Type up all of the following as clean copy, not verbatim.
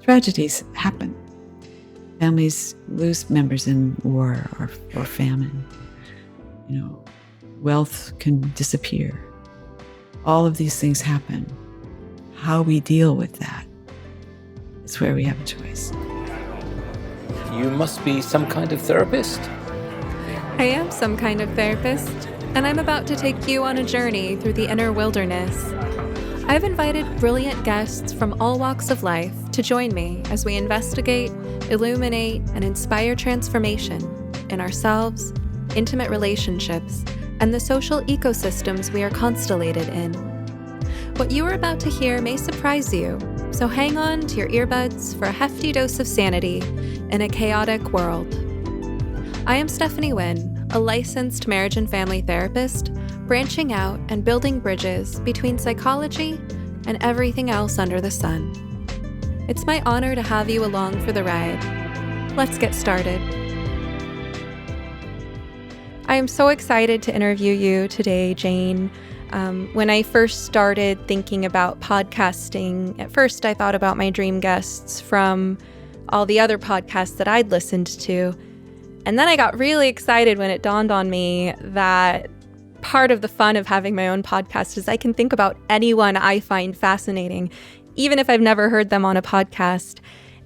tragedies happen. Families lose members in war or famine. Wealth can disappear. All of these things happen. How we deal with that is where we have a choice. You must be some kind of therapist. I am some kind of therapist, and I'm about to take you on a journey through the inner wilderness. I've invited brilliant guests from all walks of life to join me as we investigate, illuminate, and inspire transformation in ourselves, intimate relationships, and the social ecosystems we are constellated in. What you are about to hear may surprise you, so hang on to your earbuds for a hefty dose of sanity in a chaotic world. I am Stephanie Wynn, a licensed marriage and family therapist, branching out and building bridges between psychology and everything else under the sun. It's my honor to have you along for the ride. Let's get started. I am so excited to interview you today, Jane. When I first started thinking about podcasting, at first I thought about my dream guests from all the other podcasts that I'd listened to. And then I got really excited when it dawned on me that part of the fun of having my own podcast is I can think about anyone I find fascinating, even if I've never heard them on a podcast.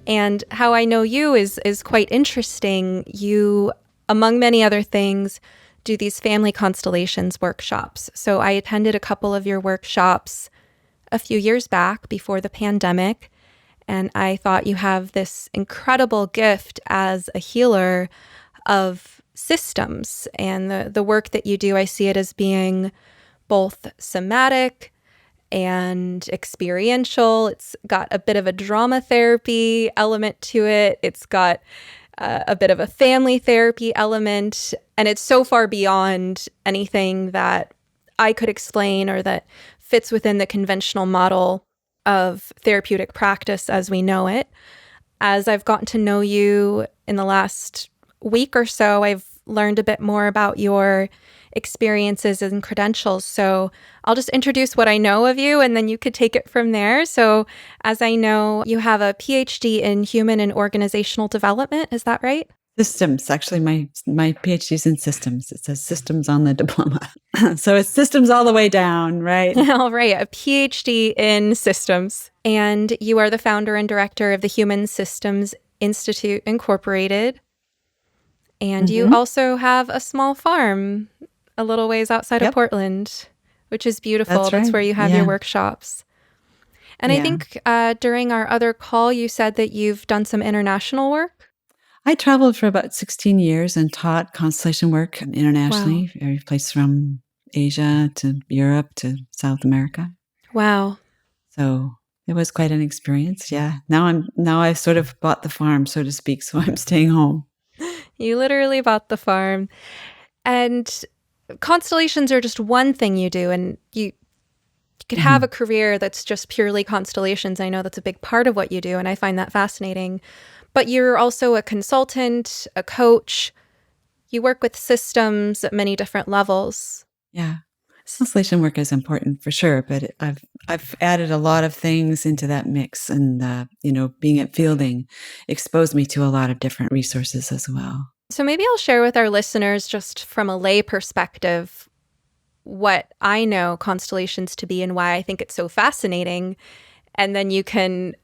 And how I know you is quite interesting. You, among many other things, do these family constellations workshops. So I attended a couple of your workshops a few years back before the pandemic, and I thought you have this incredible gift as a healer of systems. And the work that you do, I see it as being both somatic and experiential. It's got a bit of a drama therapy element to it. It's got a bit of a family therapy element, and it's so far beyond anything that I could explain or that fits within the conventional model of therapeutic practice as we know it. As I've gotten to know you in the last week or so, I've learned a bit more about your experiences and credentials. So I'll just introduce what I know of you, and then you could take it from there. So as I know, you have a PhD in human and organizational development. Is that right? Systems. Actually, my PhD is in systems. It says systems on the diploma. So it's systems all the way down, right? All right. A PhD in systems. And you are the founder and director of the Human Systems Institute Incorporated. And you also have a small farm a little ways outside of Portland, which is beautiful. That's right. That's where you have your workshops. And I think during our other call, you said that you've done some international work. I traveled for about 16 years and taught constellation work internationally, every place from Asia to Europe to South America. Wow. So it was quite an experience. Yeah. Now I've sort of bought the farm, so to speak, so I'm staying home. You literally bought the farm. And constellations are just one thing you do, and you could have a career that's just purely constellations. I know that's a big part of what you do, and I find that fascinating. But you're also a consultant, a coach. You work with systems at many different levels. Yeah. Constellation work is important for sure, but I've added a lot of things into that mix, and being at Fielding exposed me to a lot of different resources as well. So maybe I'll share with our listeners, just from a lay perspective, what I know constellations to be and why I think it's so fascinating. And then you can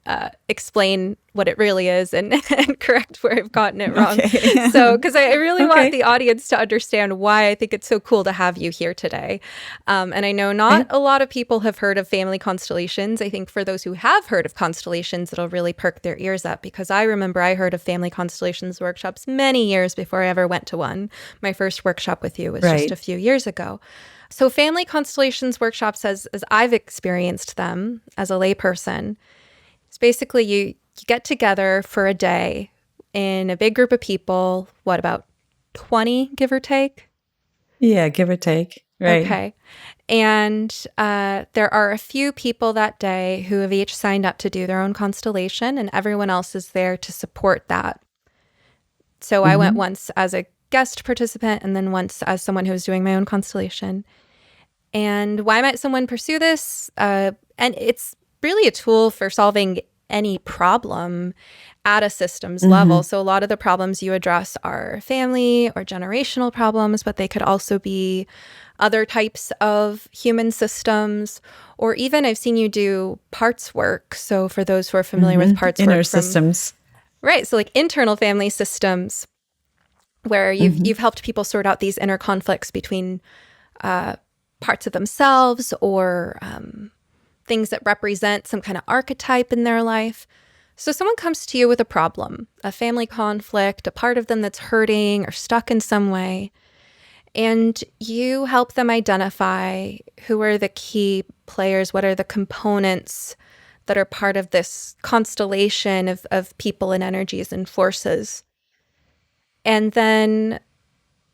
explain what it really is and correct where I've gotten it wrong. Okay. So, because I really want the audience to understand why I think it's so cool to have you here today. And I know not a lot of people have heard of family constellations. I think for those who have heard of constellations, it'll really perk their ears up, because I remember I heard of family constellations workshops many years before I ever went to one. My first workshop with you was just a few years ago. So family constellations workshops, as I've experienced them as a layperson, it's basically you get together for a day in a big group of people, what, about 20, give or take? Yeah, give or take. Right. Okay. And there are a few people that day who have each signed up to do their own constellation, and everyone else is there to support that. So I went once as a guest participant and then once as someone who was doing my own constellation. And why might someone pursue this? And it's really a tool for solving any problem at a systems level. So a lot of the problems you address are family or generational problems, but they could also be other types of human systems, or even I've seen you do parts work. So for those who are familiar with parts Inner work systems. Right. So like internal family systems where you've helped people sort out these inner conflicts between parts of themselves or things that represent some kind of archetype in their life. So someone comes to you with a problem, a family conflict, a part of them that's hurting or stuck in some way, and you help them identify who are the key players, what are the components that are part of this constellation of people and energies and forces. And then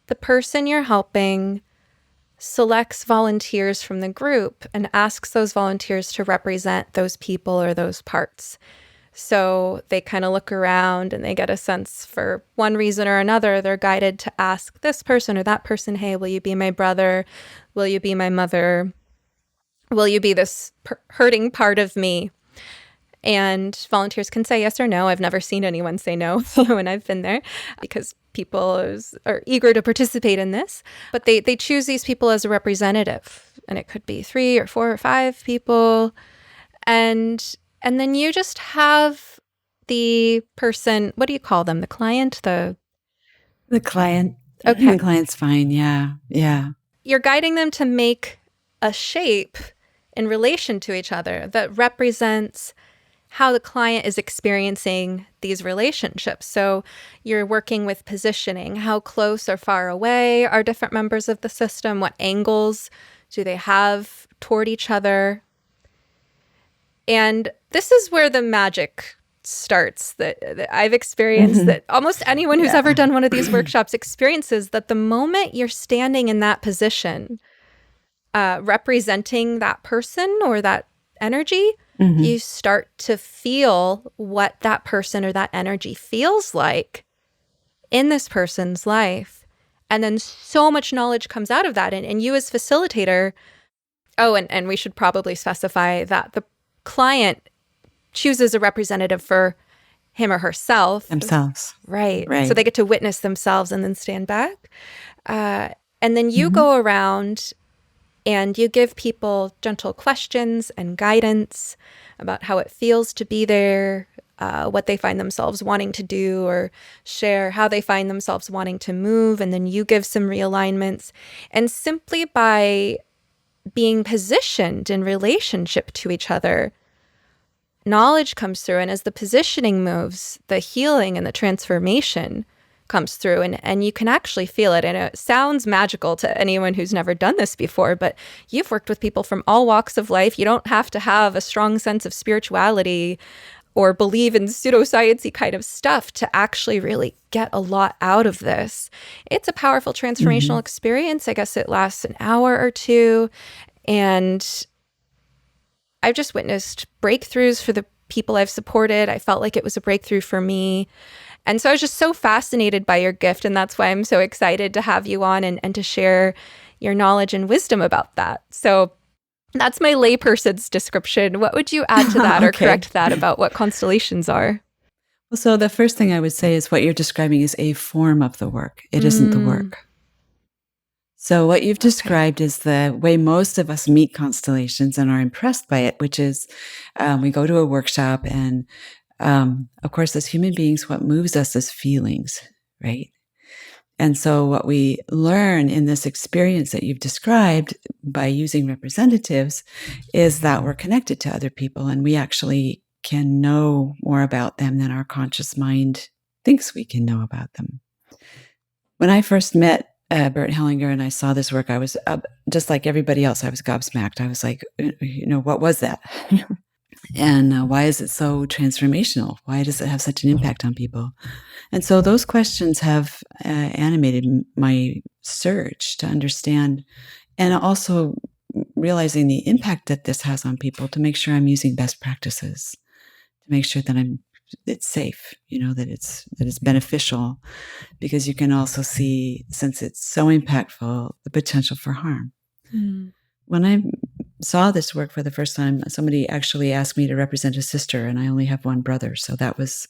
the person you're helping selects volunteers from the group and asks those volunteers to represent those people or those parts. So they kind of look around and they get a sense for one reason or another. They're guided to ask this person or that person, hey, will you be my brother? Will you be my mother? Will you be this hurting part of me? And volunteers can say yes or no. I've never seen anyone say no when I've been there because people are eager to participate in this. But they choose these people as a representative. And it could be 3 or 4 or 5 people. And then you just have the person, what do you call them? The client? The client. Okay. The client's fine. Yeah. Yeah. You're guiding them to make a shape in relation to each other that represents how the client is experiencing these relationships. So you're working with positioning. How close or far away are different members of the system? What angles do they have toward each other? And this is where the magic starts that I've experienced, that almost anyone who's ever done one of these workshops experiences, that the moment you're standing in that position, representing that person or that energy, you start to feel what that person or that energy feels like in this person's life. And then so much knowledge comes out of that. And you as facilitator, and we should probably specify that the client chooses a representative for him or herself. Themselves. Right. So they get to witness themselves and then stand back. And then you go around and you give people gentle questions and guidance about how it feels to be there, what they find themselves wanting to do or share, how they find themselves wanting to move. And then you give some realignments. And simply by being positioned in relationship to each other, knowledge comes through. And as the positioning moves, the healing and the transformation comes through, and you can actually feel it. And it sounds magical to anyone who's never done this before, but you've worked with people from all walks of life. You don't have to have a strong sense of spirituality or believe in pseudoscience-y kind of stuff to actually really get a lot out of this. It's a powerful transformational experience. I guess it lasts an hour or two. And I've just witnessed breakthroughs for the people I've supported. I felt like it was a breakthrough for me. And so I was just so fascinated by your gift. And that's why I'm so excited to have you on and to share your knowledge and wisdom about that. So that's my layperson's description. What would you add to that or correct that about what constellations are? Well, so the first thing I would say is what you're describing is a form of the work. It isn't the work. So what you've described is the way most of us meet constellations and are impressed by it, which is we go to a workshop and of course, as human beings, what moves us is feelings, right? And so what we learn in this experience that you've described by using representatives is that we're connected to other people and we actually can know more about them than our conscious mind thinks we can know about them. When I first met Bert Hellinger and I saw this work, I was just like everybody else. I was gobsmacked. I was like, what was that? And why is it so transformational? Why does it have such an impact on people? And so those questions have animated my search to understand, and also realizing the impact that this has on people to make sure I'm using best practices, to make sure that it's safe, that it's beneficial, because you can also see, since it's so impactful, the potential for harm. When I saw this work for the first time, somebody actually asked me to represent a sister, and I only have one brother. So that was,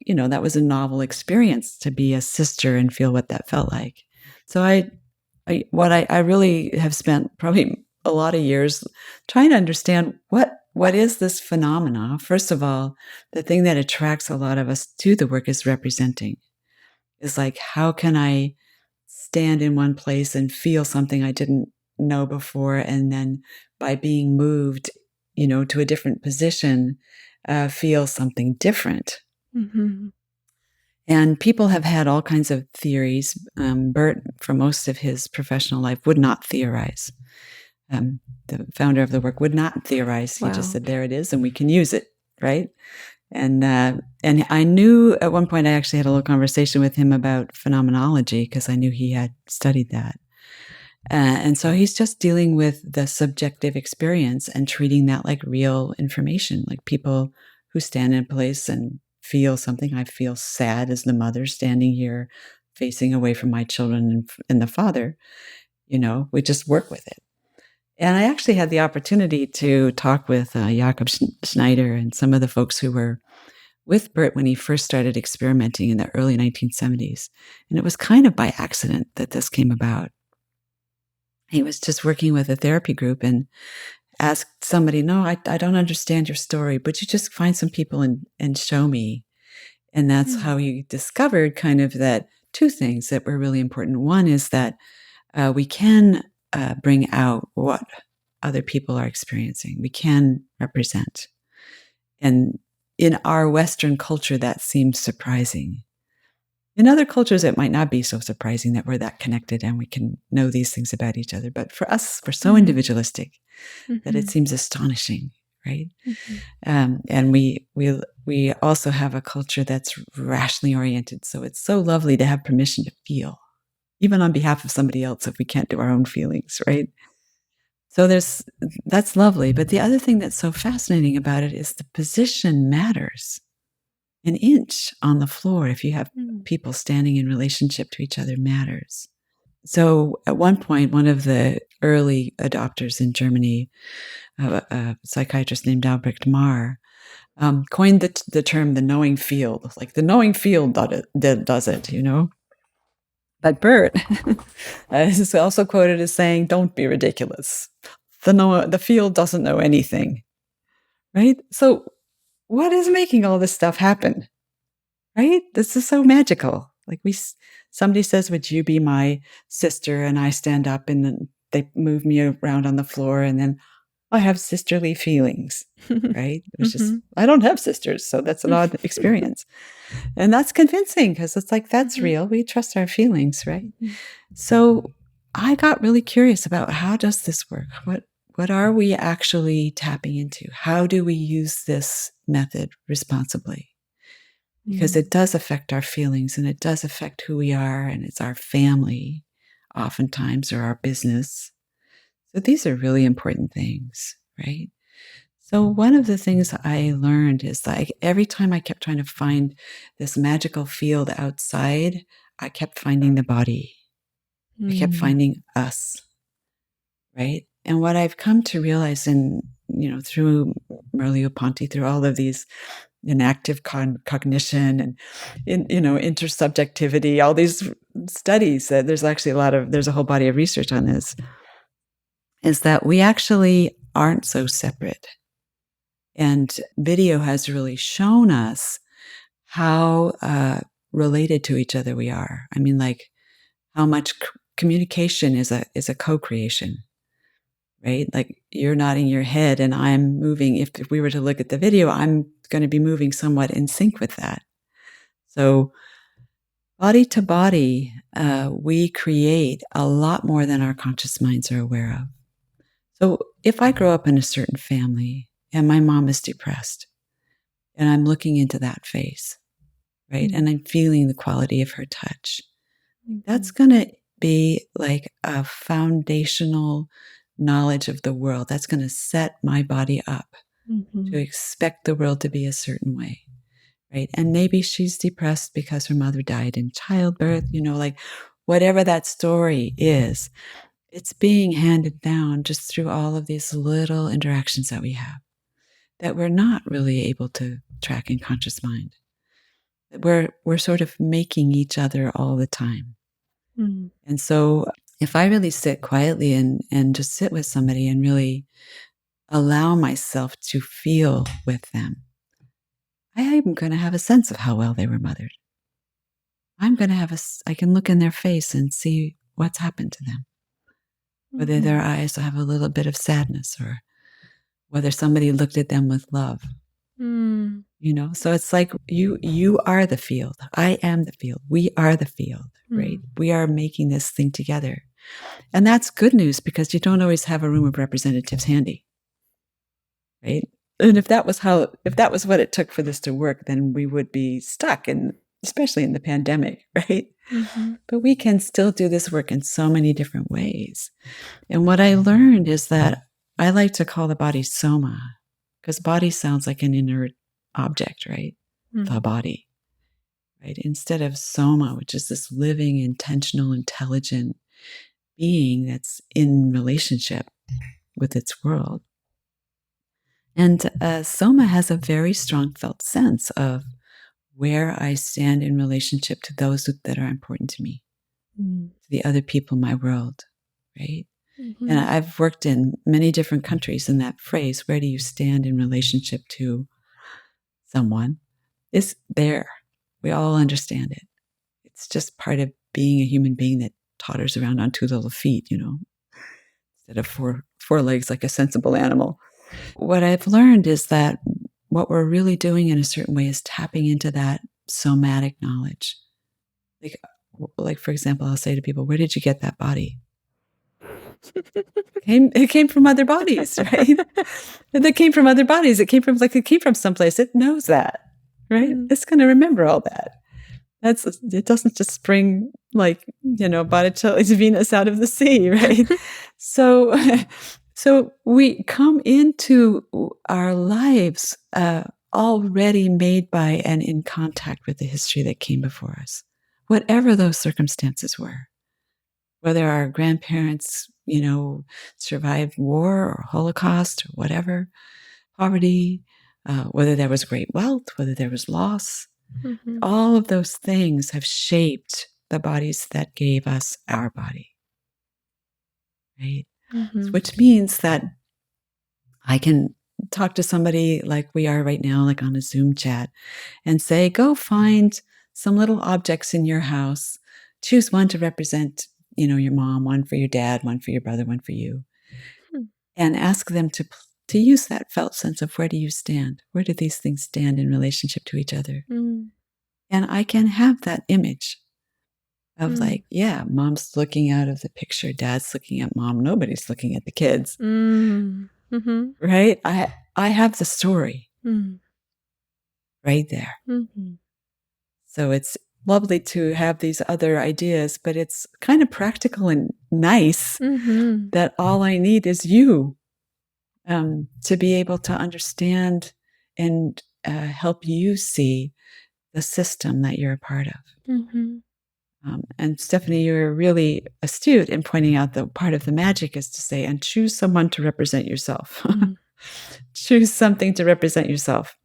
that was a novel experience to be a sister and feel what that felt like. So I really have spent probably a lot of years trying to understand what is this phenomena. First of all, the thing that attracts a lot of us to the work is representing. Is like, how can I stand in one place and feel something I didn't know before, and then by being moved, to a different position, feel something different. Mm-hmm. And people have had all kinds of theories. Bert, for most of his professional life, would not theorize. The founder of the work would not theorize. He just said, there it is, and we can use it, right? And I knew at one point I actually had a little conversation with him about phenomenology because I knew he had studied that. And so he's just dealing with the subjective experience and treating that like real information, like people who stand in a place and feel something. I feel sad as the mother standing here facing away from my children and the father. We just work with it. And I actually had the opportunity to talk with Jakob Schneider and some of the folks who were with Bert when he first started experimenting in the early 1970s. And it was kind of by accident that this came about. He was just working with a therapy group and asked somebody, no, I don't understand your story, but you just find some people and show me. And that's how he discovered kind of that two things that were really important. One is that we can bring out what other people are experiencing. We can represent. And in our Western culture, that seems surprising. In other cultures, it might not be so surprising that we're that connected and we can know these things about each other. But for us, we're so individualistic that it seems astonishing, right? And we also have a culture that's rationally oriented. So it's so lovely to have permission to feel, even on behalf of somebody else if we can't do our own feelings, right? So that's lovely. But the other thing that's so fascinating about it is the position matters. An inch on the floor, if you have people standing in relationship to each other, matters. So at one point, one of the early adopters in Germany, a psychiatrist named Albrecht Marr, coined the term the knowing field. Like the knowing field does it, But Bert is also quoted as saying, don't be ridiculous. The field doesn't know anything, right? So what is making all this stuff happen, right? This is so magical. Like somebody says, would you be my sister? And I stand up and then they move me around on the floor and then I have sisterly feelings, right? Which is, I don't have sisters, so that's an odd experience. And that's convincing because it's like, that's real. We trust our feelings, right? So I got really curious about how does this work? What are we actually tapping into? How do we use this method responsibly? Because it does affect our feelings and it does affect who we are, and it's our family oftentimes, or our business. So these are really important things, right? So one of the things I learned is like every time I kept trying to find this magical field outside, I kept finding the body. I kept finding us, right? And what I've come to realize through Merleau-Ponty, through all of these inactive cognition and intersubjectivity, all these studies, there's actually there's a whole body of research on this, is that we actually aren't so separate. And video has really shown us how related to each other we are. I mean, like how much communication is a co-creation, right? Like you're nodding your head and I'm moving. If we were to look at the video, I'm going to be moving somewhat in sync with that. So body to body, we create a lot more than our conscious minds are aware of. So if I grow up in a certain family and my mom is depressed and I'm looking into that face, right? And I'm feeling the quality of her touch, that's going to be like a foundational knowledge of the world. That's going to set my body up to expect the world to be a certain way, right? And maybe she's depressed because her mother died in childbirth, like whatever that story is. It's being handed down just through all of these little interactions that we have that we're not really able to track in conscious mind. We're sort of making each other all the time. Mm. And so if I really sit quietly and just sit with somebody and really allow myself to feel with them, I am going to have a sense of how well they were mothered. I can look in their face and see what's happened to them. Whether their eyes have a little bit of sadness or whether somebody looked at them with love. Mm. So it's like you are the field. I am the field. We are the field, right? We are making this thing together. And that's good news because you don't always have a room of representatives handy, right? And if that was what it took for this to work, then we would be stuck, especially in the pandemic, right? Mm-hmm. But we can still do this work in so many different ways. And what I learned is that I like to call the body Soma, because body sounds like an inert object, right? The body, right? Instead of Soma, which is this living, intentional, intelligent being that's in relationship with its world. And Soma has a very strong felt sense of where I stand in relationship to those that are important to me, to the other people in my world, right? Mm-hmm. And I've worked in many different countries, and that phrase, where do you stand in relationship to someone, is there. We all understand it. It's just part of being a human being that totters around on two little feet, instead of four legs like a sensible animal. What I've learned is that what we're really doing in a certain way is tapping into that somatic knowledge. Like for example, I'll say to people, where did you get that body? It came from other bodies, right? It came from other bodies. It came from someplace. It knows that, right? It's going to remember all that. It doesn't just spring like, Botticelli's Venus out of the sea, right? So we come into our lives already made by and in contact with the history that came before us, whatever those circumstances were. Whether our grandparents, survived war or Holocaust or whatever, poverty, whether there was great wealth, whether there was loss, all of those things have shaped the bodies that gave us our body, right? Which means that I can talk to somebody like we are right now, like on a Zoom chat, and say, go find some little objects in your house, choose one to represent your mom, one for your dad, one for your brother, one for you, and ask them to use that felt sense of where do you stand? Where do these things stand in relationship to each other? And I can have that image of like, yeah, mom's looking out of the picture, dad's looking at mom, nobody's looking at the kids, right? I have the story right there. So it's lovely to have these other ideas, but it's kind of practical and nice that all I need is you to be able to understand and help you see the system that you're a part of. And Stephanie, you're really astute in pointing out that part of the magic is to say, and choose someone to represent yourself. Choose something to represent yourself.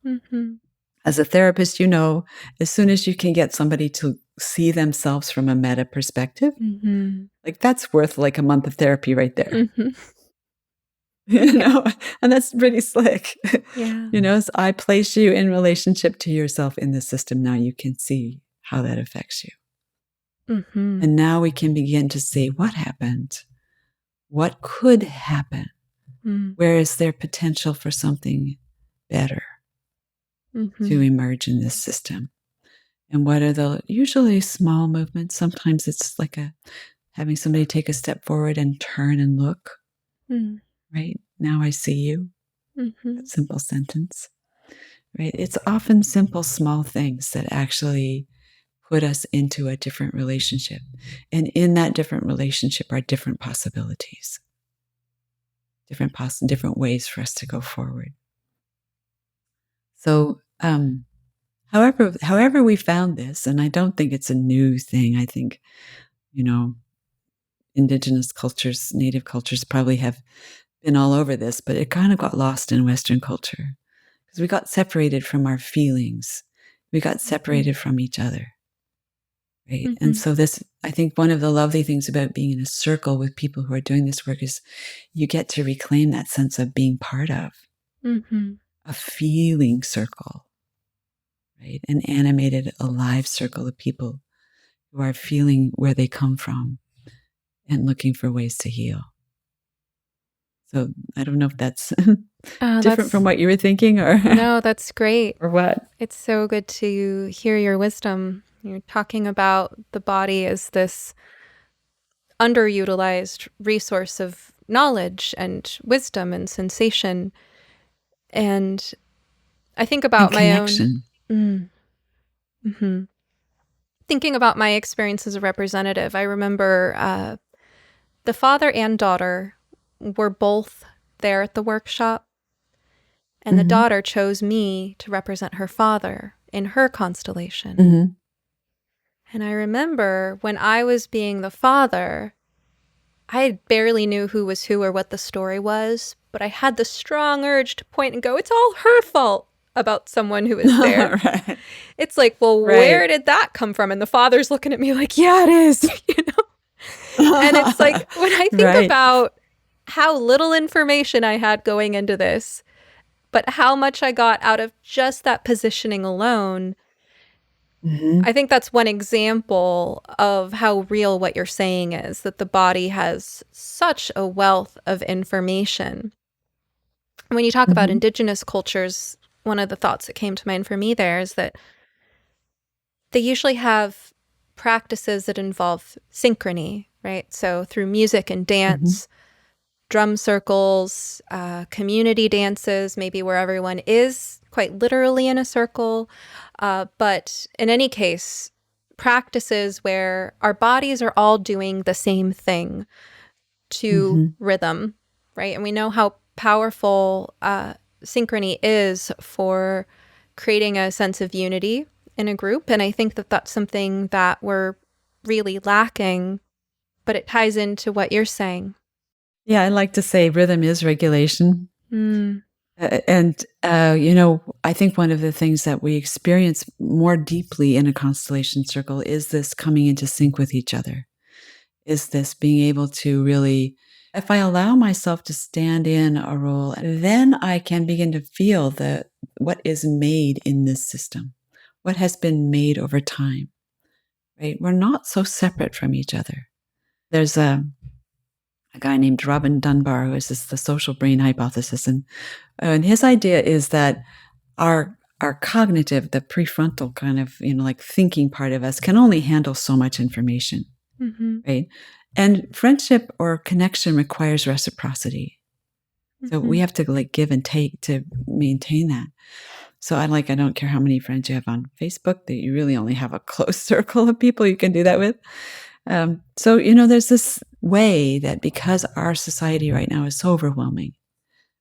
As a therapist, as soon as you can get somebody to see themselves from a meta perspective, like that's worth like a month of therapy right there. And that's pretty slick. Yeah. So I place you in relationship to yourself in the system. Now you can see how that affects you. And now we can begin to see what happened, what could happen, where is there potential for something better to emerge in this system. And what are the usually small movements? Sometimes it's like having somebody take a step forward and turn and look. Right? Now I see you. That simple sentence. Right? It's often simple, small things that actually put us into a different relationship. And in that different relationship are different possibilities, different ways for us to go forward. So, however we found this, and I don't think it's a new thing. I think, indigenous cultures, native cultures probably have been all over this, but it kind of got lost in Western culture because we got separated from our feelings. We got separated from each other. Right. Mm-hmm. And so this, I think one of the lovely things about being in a circle with people who are doing this work is you get to reclaim that sense of being part of a feeling circle, right? An animated, alive circle of people who are feeling where they come from and looking for ways to heal. So I don't know if that's different from what you were thinking or No, that's great. Or what? It's so good to hear your wisdom. You're talking about the body as this underutilized resource of knowledge and wisdom and sensation. And I think about my connection. own... Thinking about my experience as a representative, I remember the father and daughter were both there at the workshop, and the daughter chose me to represent her father in her constellation. And I remember when I was being the father, I barely knew who was who or what the story was, but I had the strong urge to point and go, it's all her fault about someone who was there. Right. It's like, well, where did that come from? And the father's looking at me like, yeah, it is, you know? And it's like, when I think about how little information I had going into this, but how much I got out of just that positioning alone, I think that's one example of how real what you're saying is, that the body has such a wealth of information. When you talk about indigenous cultures, one of the thoughts that came to mind for me there is that they usually have practices that involve synchrony, right? So through music and dance, drum circles, community dances, maybe where everyone is quite literally in a circle. But in any case, practices where our bodies are all doing the same thing to rhythm, right? And we know how powerful synchrony is for creating a sense of unity in a group. And I think that that's something that we're really lacking, but it ties into what you're saying. Yeah, I like to say rhythm is regulation. And, you know, I think one of the things that we experience more deeply in a constellation circle is this coming into sync with each other, is this being able to really, if I allow myself to stand in a role, then I can begin to feel what is made in this system, what has been made over time, right? We're not so separate from each other. There's a guy named Robin Dunbar, who is the social brain hypothesis. And his idea is that our cognitive, the prefrontal kind of, you know, like thinking part of us can only handle so much information, right? And friendship or connection requires reciprocity. So we have to like give and take to maintain that. So I don't care how many friends you have on Facebook, that you really only have a close circle of people you can do that with. So, you know, there's this way that because our society right now is so overwhelming,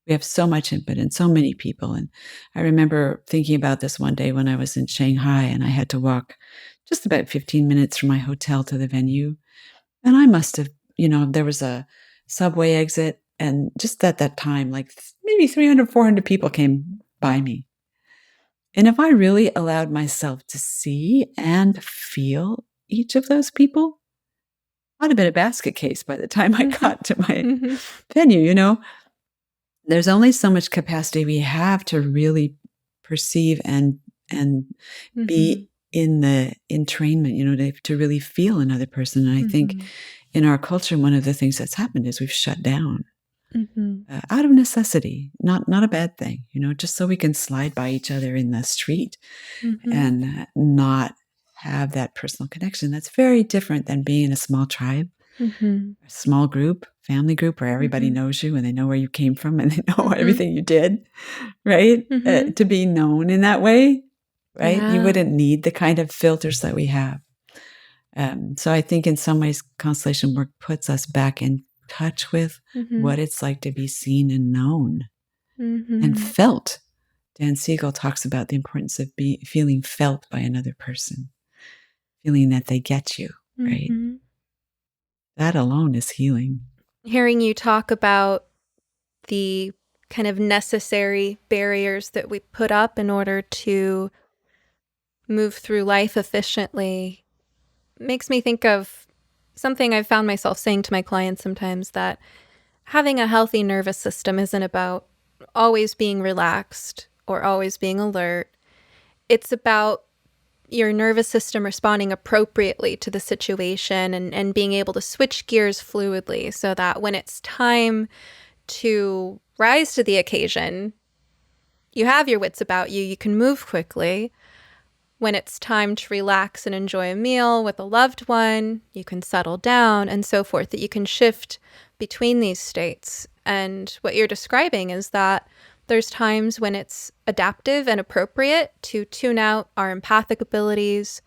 we have so much input and so many people. And I remember thinking about this one day when I was in Shanghai and I had to walk just about 15 minutes from my hotel to the venue. And I must have, you know, there was a subway exit. And just at that time, like maybe 300, 400 people came by me. And if I really allowed myself to see and feel each of those people, I'd have been a basket case by the time I got to my venue, you know. There's only so much capacity we have to really perceive and be in the entrainment, you know, to really feel another person. And I think in our culture, one of the things that's happened is we've shut down out of necessity, not a bad thing, you know, just so we can slide by each other in the street and not have that personal connection. That's very different than being in a small tribe, a small group, family group, where everybody knows you and they know where you came from and they know everything you did, right? To be known in that way, right? Yeah. You wouldn't need the kind of filters that we have. So I think in some ways, constellation work puts us back in touch with what it's like to be seen and known and felt. Dan Siegel talks about the importance of feeling felt by another person, feeling that they get you, right? that alone is healing. Hearing you talk about the kind of necessary barriers that we put up in order to move through life efficiently makes me think of something I've found myself saying to my clients sometimes, that having a healthy nervous system isn't about always being relaxed or always being alert. It's about your nervous system responding appropriately to the situation and being able to switch gears fluidly so that when it's time to rise to the occasion, you have your wits about you, you can move quickly. When it's time to relax and enjoy a meal with a loved one, you can settle down and so forth, that you can shift between these states. And what you're describing is that there's times when it's adaptive and appropriate to tune out our empathic abilities,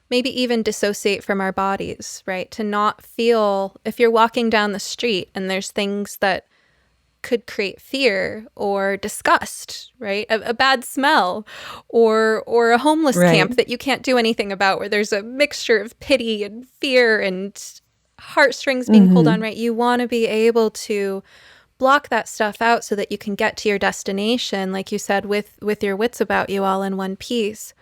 maybe even dissociate from our bodies, right? To not feel, if you're walking down the street and there's things that could create fear or disgust, right? A bad smell or a homeless camp that you can't do anything about, where there's a mixture of pity and fear and heartstrings being pulled on, right? You want to be able to block that stuff out so that you can get to your destination, like you said, with your wits about you all in one piece.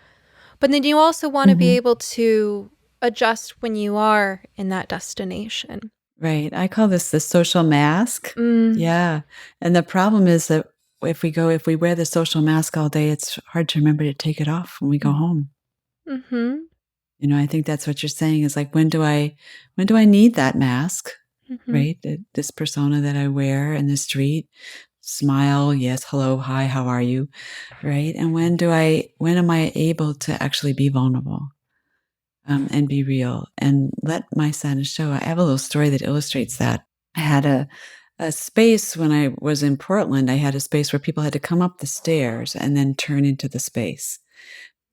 But then you also want to be able to adjust when you are in that destination. Right. I call this the social mask. Yeah. And the problem is that if we wear the social mask all day, it's hard to remember to take it off when we go home. Mm-hmm. You know, I think that's what you're saying is like, when do I need that mask? Right? This persona that I wear in the street, smile, yes, hello, hi, how are you? Right? And when am I able to actually be vulnerable? And be real and let my sadness show. I have a little story that illustrates that. I had a space when I was in Portland. I had a space where people had to come up the stairs and then turn into the space.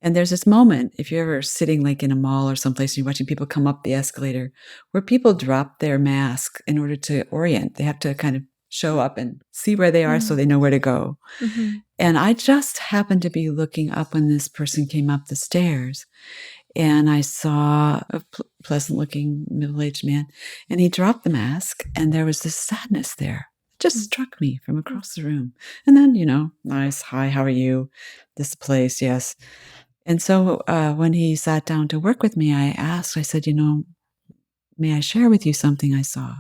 And there's this moment, if you're ever sitting like in a mall or someplace and you're watching people come up the escalator, where people drop their mask in order to orient. They have to kind of show up and see where they are so they know where to go. And I just happened to be looking up when this person came up the stairs. And I saw a pleasant-looking middle-aged man, and he dropped the mask, and there was this sadness there. It just struck me from across the room. And then, nice, hi, how are you? This place, yes. And so when he sat down to work with me, I said, may I share with you something I saw?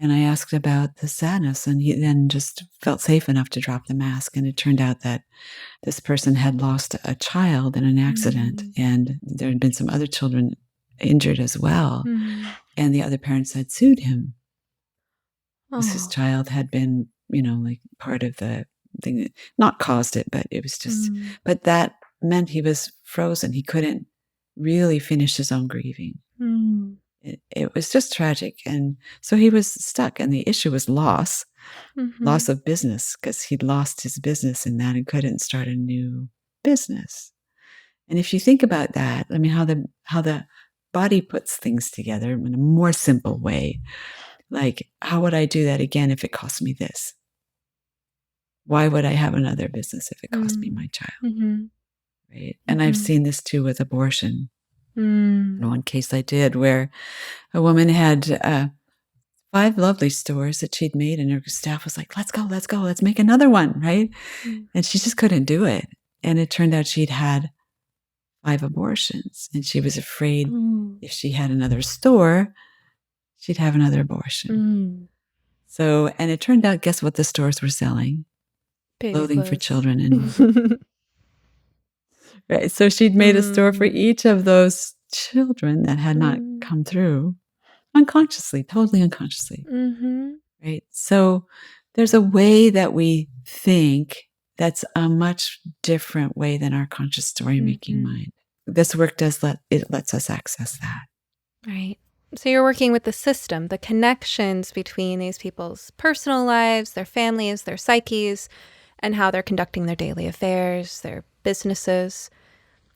And I asked about the sadness, and he then just felt safe enough to drop the mask. And it turned out that this person had lost a child in an accident, and there had been some other children injured as well. And the other parents had sued him. His child had been, like part of the thing that not caused it, but it was just, but that meant he was frozen. He couldn't really finish his own grieving. It was just tragic. And so he was stuck, and the issue was loss of business, because he'd lost his business in that and couldn't start a new business. And if you think about that, I mean, how the body puts things together in a more simple way, like, how would I do that again if it cost me this? Why would I have another business if it cost me my child? Right. And I've seen this too with abortion. In one case I did, where a woman had 5 lovely stores that she'd made, and her staff was like, let's go, let's make another one, right? And she just couldn't do it. And it turned out she'd had 5 abortions, and she was afraid if she had another store, she'd have another abortion. So, and it turned out, guess what the stores were selling? Baby clothing for clothes. children. And right. So she'd made a store for each of those children that had not come through, unconsciously, totally unconsciously. Right. So there's a way that we think that's a much different way than our conscious story making mind. This work lets us access that. Right. So you're working with the system, the connections between these people's personal lives, their families, their psyches, and how they're conducting their daily affairs, their businesses.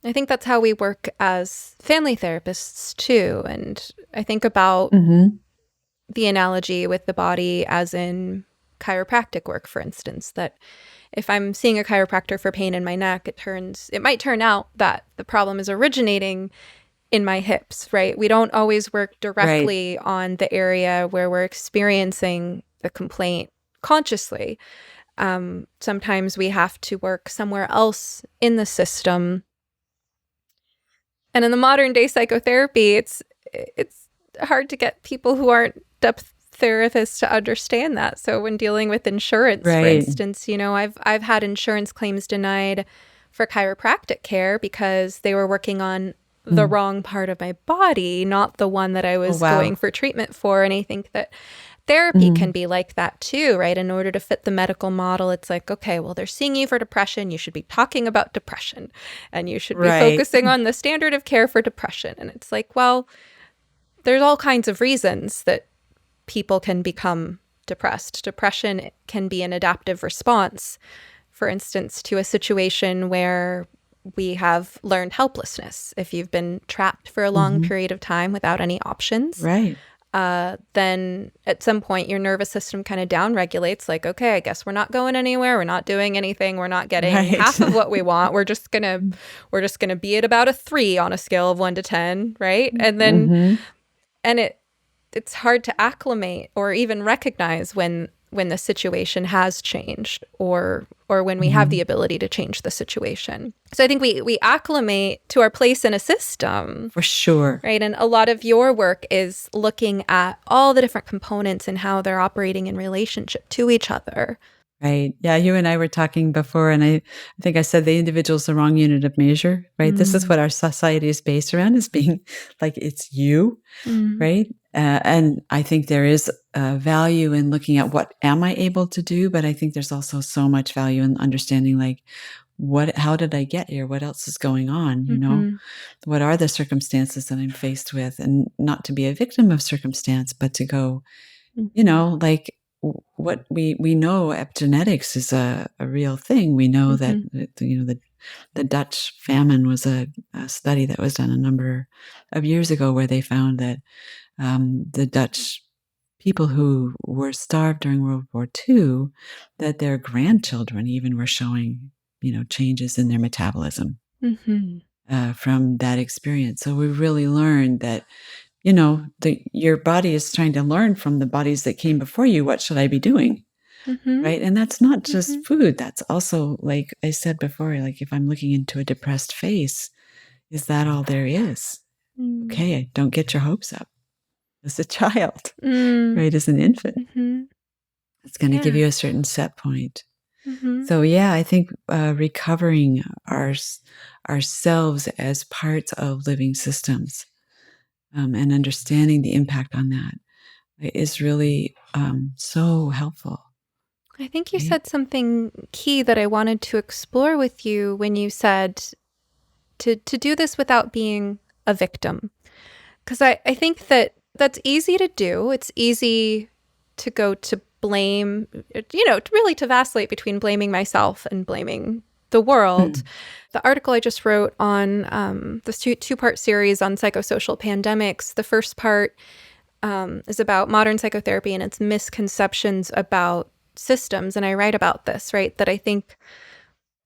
I think that's how we work as family therapists too. And I think about the analogy with the body as in chiropractic work, for instance, that if I'm seeing a chiropractor for pain in my neck, it might turn out that the problem is originating in my hips, right? We don't always work Right. directly on the area where we're experiencing the complaint consciously. Sometimes we have to work somewhere else in the system. And in the modern day psychotherapy, it's hard to get people who aren't depth therapists to understand that. So when dealing with insurance, for Right. instance, I've had insurance claims denied for chiropractic care because they were working on the wrong part of my body, not the one that I was wow. going for treatment for. And I think that therapy can be like that too, right? In order to fit the medical model, it's like, okay, well, they're seeing you for depression. You should be talking about depression, and you should be Right. focusing on the standard of care for depression. And it's like, well, there's all kinds of reasons that people can become depressed. Depression can be an adaptive response, for instance, to a situation where we have learned helplessness. If you've been trapped for a long period of time without any options, Right. then at some point your nervous system kind of downregulates, like, okay, I guess we're not going anywhere. We're not doing anything. We're not getting Right. half of what we want. We're just gonna be at about a 3 on a scale of 1 to 10, right? And then and it's hard to acclimate or even recognize when the situation has changed or when we have the ability to change the situation. So I think we acclimate to our place in a system. For sure. Right. And a lot of your work is looking at all the different components and how they're operating in relationship to each other. Right. Yeah, you and I were talking before, and I think I said the individual is the wrong unit of measure, right? This is what our society is based around, is being like, it's you, right? And I think there is value in looking at what am I able to do, but I think there's also so much value in understanding, like, how did I get here? What else is going on? You know, what are the circumstances that I'm faced with? And not to be a victim of circumstance, but to go, you know, like, what we know epigenetics is a real thing. We know that, you know, the Dutch famine was a study that was done a number of years ago where they found that the Dutch people who were starved during World War II, that their grandchildren even were showing, you know, changes in their metabolism from that experience. So we really learned that, you know, your body is trying to learn from the bodies that came before you. What should I be doing? Right. And that's not just food. That's also, like I said before, like if I'm looking into a depressed face, is that all there is? Okay. Don't get your hopes up. As a child, right? As an infant, it's going to give you a certain set point. So yeah, I think recovering ourselves as parts of living systems and understanding the impact on that is really so helpful. I think you said something key that I wanted to explore with you when you said to do this without being a victim. Because I think that's easy to do. It's easy to go to blame, you know, really to vacillate between blaming myself and blaming the world. The article I just wrote on this two-part series on psychosocial pandemics, the first part is about modern psychotherapy and its misconceptions about systems. And I write about this, right? That I think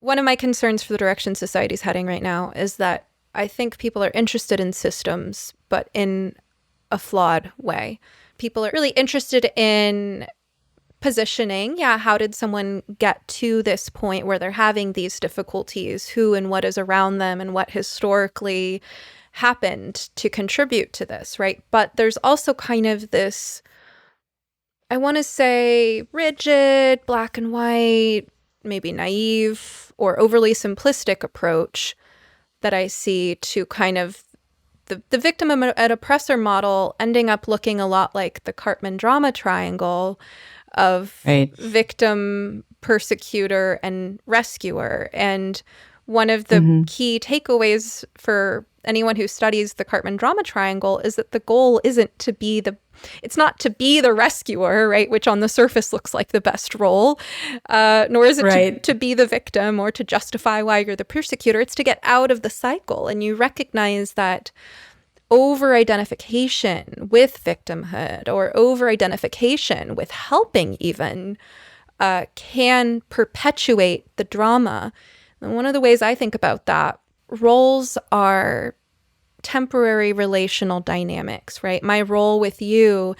one of my concerns for the direction society's heading right now is that I think people are interested in systems, but in a flawed way. People are really interested in positioning. Yeah, how did someone get to this point where they're having these difficulties? Who and what is around them and what historically happened to contribute to this, right? But there's also kind of this, I want to say, rigid, black and white, maybe naive or overly simplistic approach that I see to kind of the victim and oppressor model ending up looking a lot like the Cartman drama triangle of victim, persecutor, and rescuer. And one of the key takeaways for anyone who studies the Cartman drama triangle is that the goal isn't to be it's not to be the rescuer, right, which on the surface looks like the best role, nor is it to be the victim or to justify why you're the persecutor. It's to get out of the cycle. And you recognize that over-identification with victimhood or over-identification with helping even can perpetuate the drama. And one of the ways I think about that, roles are temporary relational dynamics, right? My role with you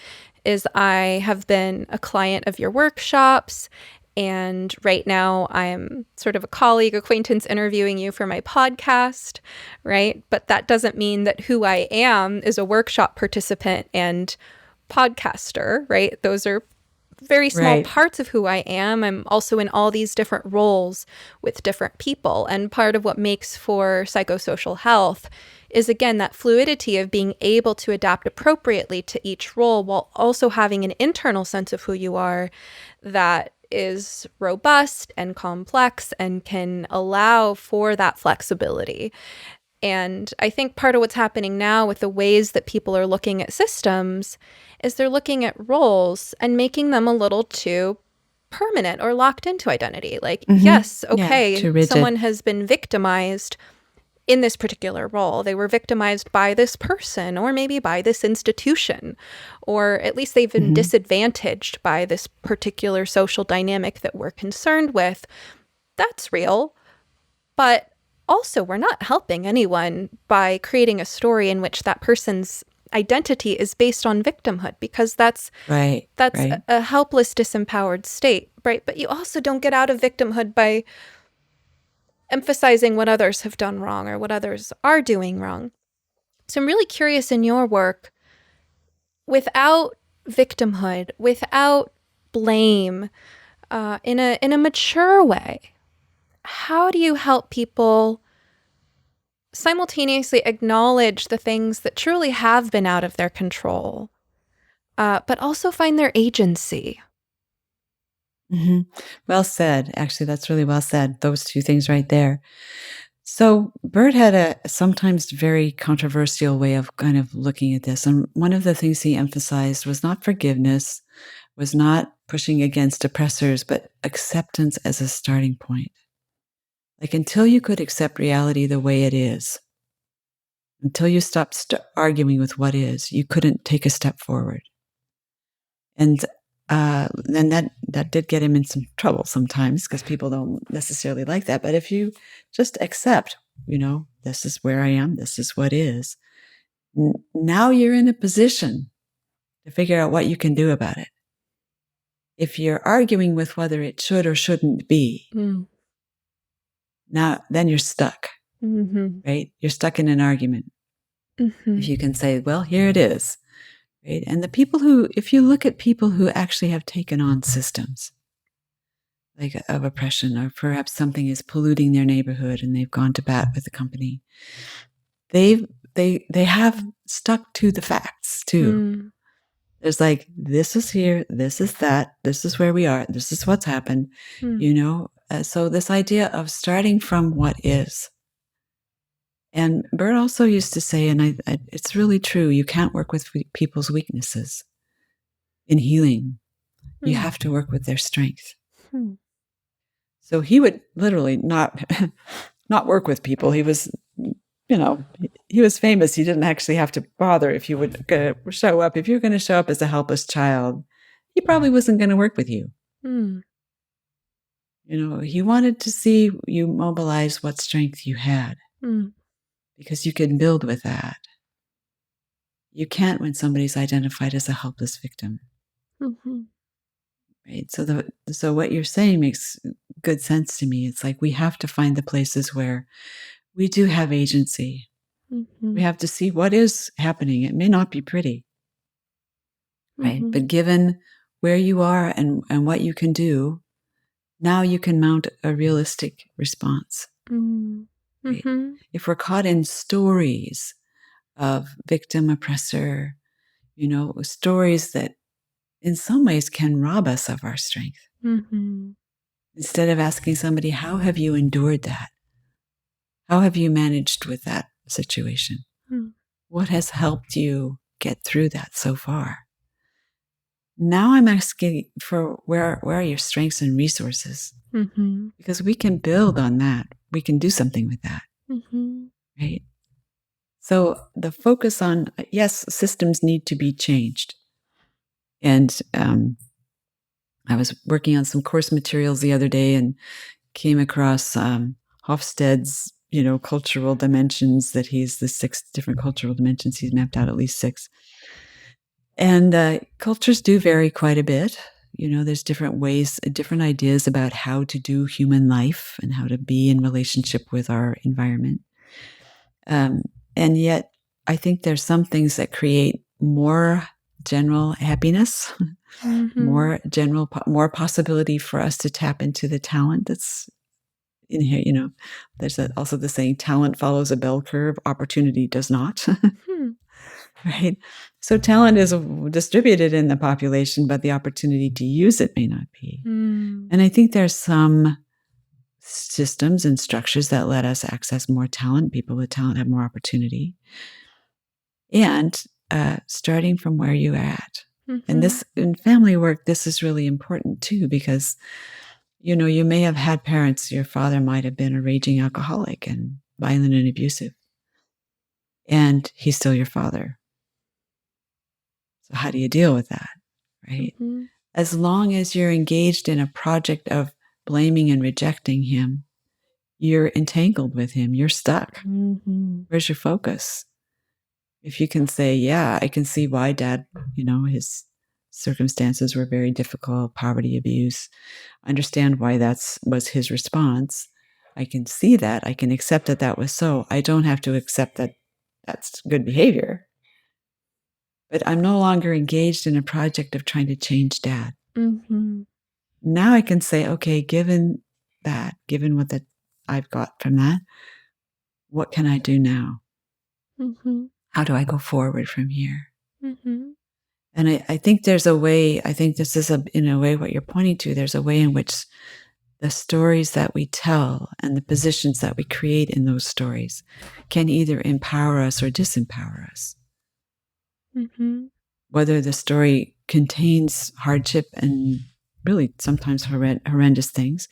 is I have been a client of your workshops, and right now I'm sort of a colleague, acquaintance interviewing you for my podcast, right? But that doesn't mean that who I am is a workshop participant and podcaster, right? Those are very small parts of who I am. I'm also in all these different roles with different people. And part of what makes for psychosocial health is, again, that fluidity of being able to adapt appropriately to each role while also having an internal sense of who you are that is robust and complex and can allow for that flexibility. And I think part of what's happening now with the ways that people are looking at systems is they're looking at roles and making them a little too permanent or locked into identity. Like, yes, okay, someone has been victimized in this particular role. They were victimized by this person or maybe by this institution, or at least they've been disadvantaged by this particular social dynamic that we're concerned with. That's real. But also, we're not helping anyone by creating a story in which that person's identity is based on victimhood, because that's a helpless, disempowered state, right? But you also don't get out of victimhood by emphasizing what others have done wrong or what others are doing wrong. So I'm really curious, in your work, without victimhood, without blame, in a mature way, how do you help people simultaneously acknowledge the things that truly have been out of their control, but also find their agency? Well said. Actually, that's really well said. Those two things right there. So Bert had a sometimes very controversial way of kind of looking at this. And one of the things he emphasized was not forgiveness, was not pushing against oppressors, but acceptance as a starting point. Like, until you could accept reality the way it is, until you stopped arguing with what is, you couldn't take a step forward. And then that did get him in some trouble sometimes, because people don't necessarily like that. But if you just accept, this is where I am, this is what is, now you're in a position to figure out what you can do about it. If you're arguing with whether it should or shouldn't be, now then you're stuck, right? You're stuck in an argument. If you can say, well, here it is. Right? And if you look at people who actually have taken on systems like of oppression, or perhaps something is polluting their neighborhood and they've gone to bat with the company, they have stuck to the facts too. There's like, this is here, this is that, this is where we are, this is what's happened, so this idea of starting from what is. And Bert also used to say, and it's really true, you can't work with people's weaknesses in healing. You have to work with their strength. So he would literally not work with people. He was, he was famous. He didn't actually have to bother if you would show up. If you're going to show up as a helpless child, he probably wasn't going to work with you. He wanted to see you mobilize what strength you had. Because you can build with that. You can't when somebody's identified as a helpless victim. Right? So what you're saying makes good sense to me. It's like we have to find the places where we do have agency. We have to see what is happening. It may not be pretty, right? But given where you are and what you can do, now you can mount a realistic response. Right? If we're caught in stories of victim, oppressor, stories that in some ways can rob us of our strength. Instead of asking somebody, how have you endured that? How have you managed with that situation? What has helped you get through that so far? Now I'm asking for where are your strengths and resources? Because we can build on that. We can do something with that. Right? So the focus on, yes, systems need to be changed. And I was working on some course materials the other day and came across Hofstede's cultural dimensions that the 6 different cultural dimensions. He's mapped out at least 6. And cultures do vary quite a bit. There's different ways, different ideas about how to do human life and how to be in relationship with our environment. And yet, I think there's some things that create more general happiness, more possibility for us to tap into the talent that's in here. There's also the saying, talent follows a bell curve, opportunity does not. Right? So talent is distributed in the population, but the opportunity to use it may not be. And I think there's some systems and structures that let us access more talent. People with talent have more opportunity. And starting from where you're at. And this, in family work, this is really important too, because, you may have had parents, your father might have been a raging alcoholic and violent and abusive. And he's still your father. So how do you deal with that, right? As long as you're engaged in a project of blaming and rejecting him, you're entangled with him. You're stuck. Where's your focus? If you can say, yeah, I can see why Dad, his circumstances were very difficult, poverty, abuse. Understand why was his response. I can see that. I can accept that was so. I don't have to accept that that's good behavior. But I'm no longer engaged in a project of trying to change Dad. Now I can say, okay, given what I've got from that, what can I do now? How do I go forward from here? And I think there's a way, I think this is in a way what you're pointing to, there's a way in which the stories that we tell and the positions that we create in those stories can either empower us or disempower us. Whether the story contains hardship and really sometimes horrendous things,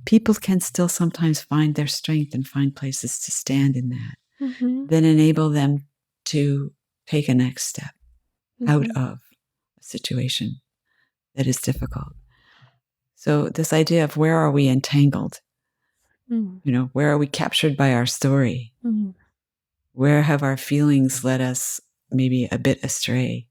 people can still sometimes find their strength and find places to stand in that, then enable them to take a next step out of a situation that is difficult. So this idea of where are we entangled? Where are we captured by our story? Where have our feelings led us maybe a bit astray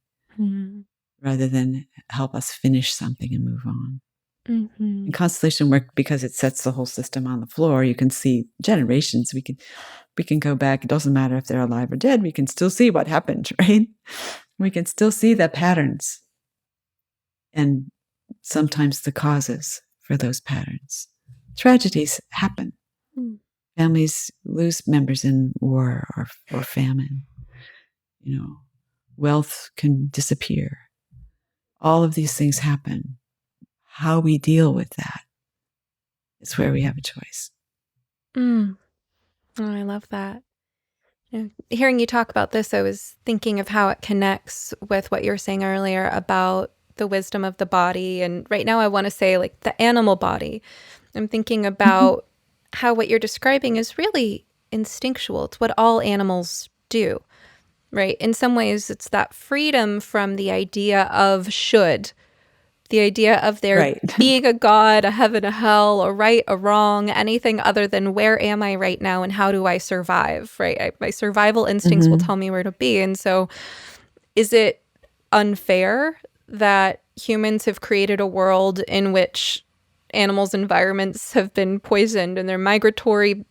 rather than help us finish something and move on? In constellation work, because it sets the whole system on the floor, you can see generations. We can go back. It doesn't matter if they're alive or dead. We can still see what happened, right? We can still see the patterns and sometimes the causes for those patterns. Tragedies happen. Families lose members in war or famine. Wealth can disappear. All of these things happen. How we deal with that is where we have a choice. Oh, I love that. Hearing you talk about this, I was thinking of how it connects with what you were saying earlier about the wisdom of the body. And right now I want to say like the animal body. I'm thinking about how what you're describing is really instinctual. It's what all animals do, right? In some ways, it's that freedom from the idea of should, the idea of there being a God, a heaven, a hell, a right, a wrong, anything other than where am I right now and how do I survive, right? My survival instincts will tell me where to be. And so is it unfair that humans have created a world in which animals' environments have been poisoned and their migratory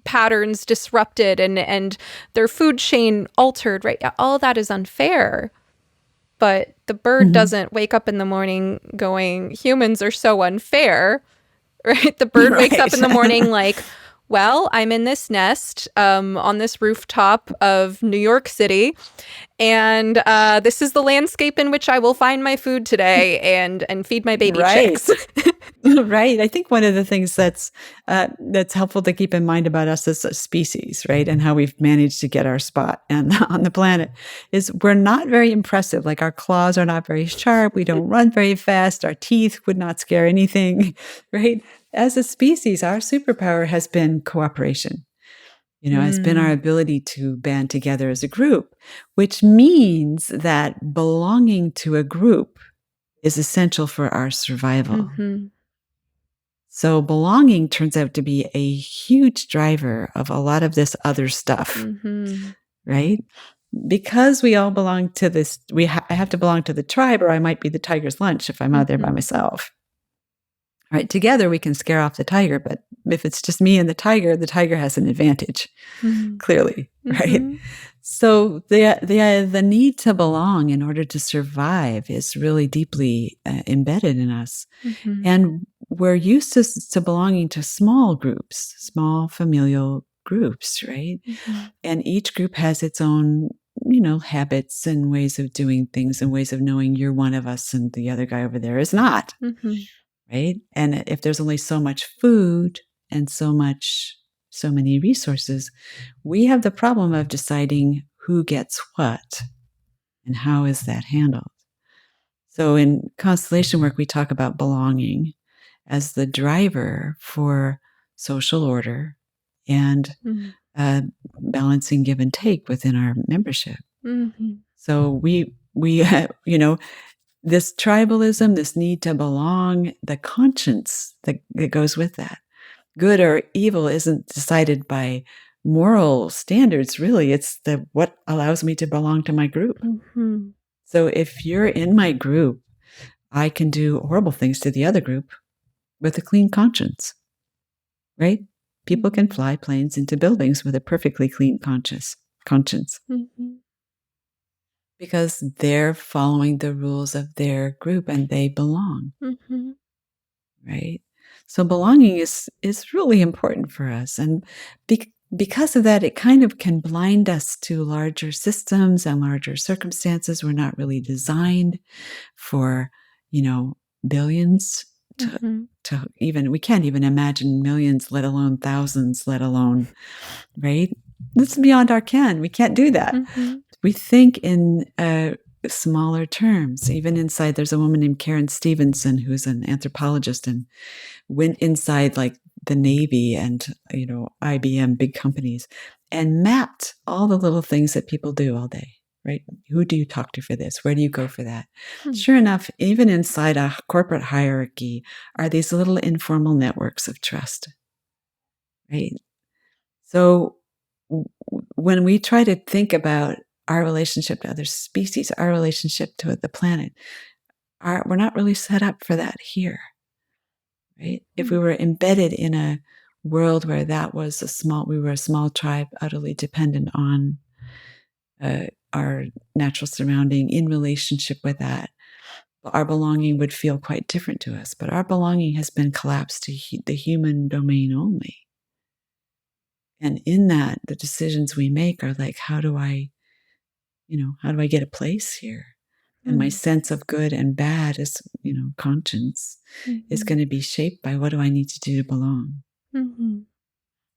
patterns disrupted and their food chain altered, right? All of that is unfair. But the bird doesn't wake up in the morning going, humans are so unfair, right? The bird wakes up in the morning like, well, I'm in this nest on this rooftop of New York City, and this is the landscape in which I will find my food today and feed my baby chicks. Right. I think one of the things that's helpful to keep in mind about us as a species, right, and how we've managed to get our spot on the planet is we're not very impressive. Like our claws are not very sharp. We don't run very fast. Our teeth would not scare anything, right? As a species, our superpower has been cooperation. Has been our ability to band together as a group, which means that belonging to a group is essential for our survival. So belonging turns out to be a huge driver of a lot of this other stuff, right? Because we all belong to this, I have to belong to the tribe, or I might be the tiger's lunch if I'm out there by myself. Right? Together we can scare off the tiger, but if it's just me and the tiger has an advantage, clearly, right? So the need to belong in order to survive is really deeply embedded in us. And we're used to belonging to small groups, small familial groups, right? And each group has its own, habits and ways of doing things and ways of knowing you're one of us and the other guy over there is not, right? And if there's only so much food and so many resources, we have the problem of deciding who gets what and how is that handled. So in constellation work, we talk about belonging as the driver for social order and balancing give and take within our membership. So we this tribalism, this need to belong, the conscience that goes with that. Good or evil isn't decided by moral standards, really. It's what allows me to belong to my group. So if you're in my group, I can do horrible things to the other group with a clean conscience, right? People can fly planes into buildings with a perfectly clean conscience. Because they're following the rules of their group and they belong, right? So belonging is really important for us. And because of that, it kind of can blind us to larger systems and larger circumstances. We're not really designed for, billions to even, we can't even imagine millions, let alone thousands, let alone, right? That's beyond our ken. We can't do that. We think in smaller terms. Even inside, there's a woman named Karen Stevenson, who's an anthropologist, and went inside like the Navy and, IBM, big companies, and mapped all the little things that people do all day, right? Who do you talk to for this? Where do you go for that? Sure enough, even inside a corporate hierarchy are these little informal networks of trust, right? So when we try to think about our relationship to other species, our relationship to the planet, we're not really set up for that here, right? If we were embedded in a world where we were a small tribe, utterly dependent on our natural surrounding, in relationship with that, our belonging would feel quite different to us. But our belonging has been collapsed to the human domain only. And in that, the decisions we make are like, how do I get a place here? And my sense of good and bad is, conscience is going to be shaped by what do I need to do to belong.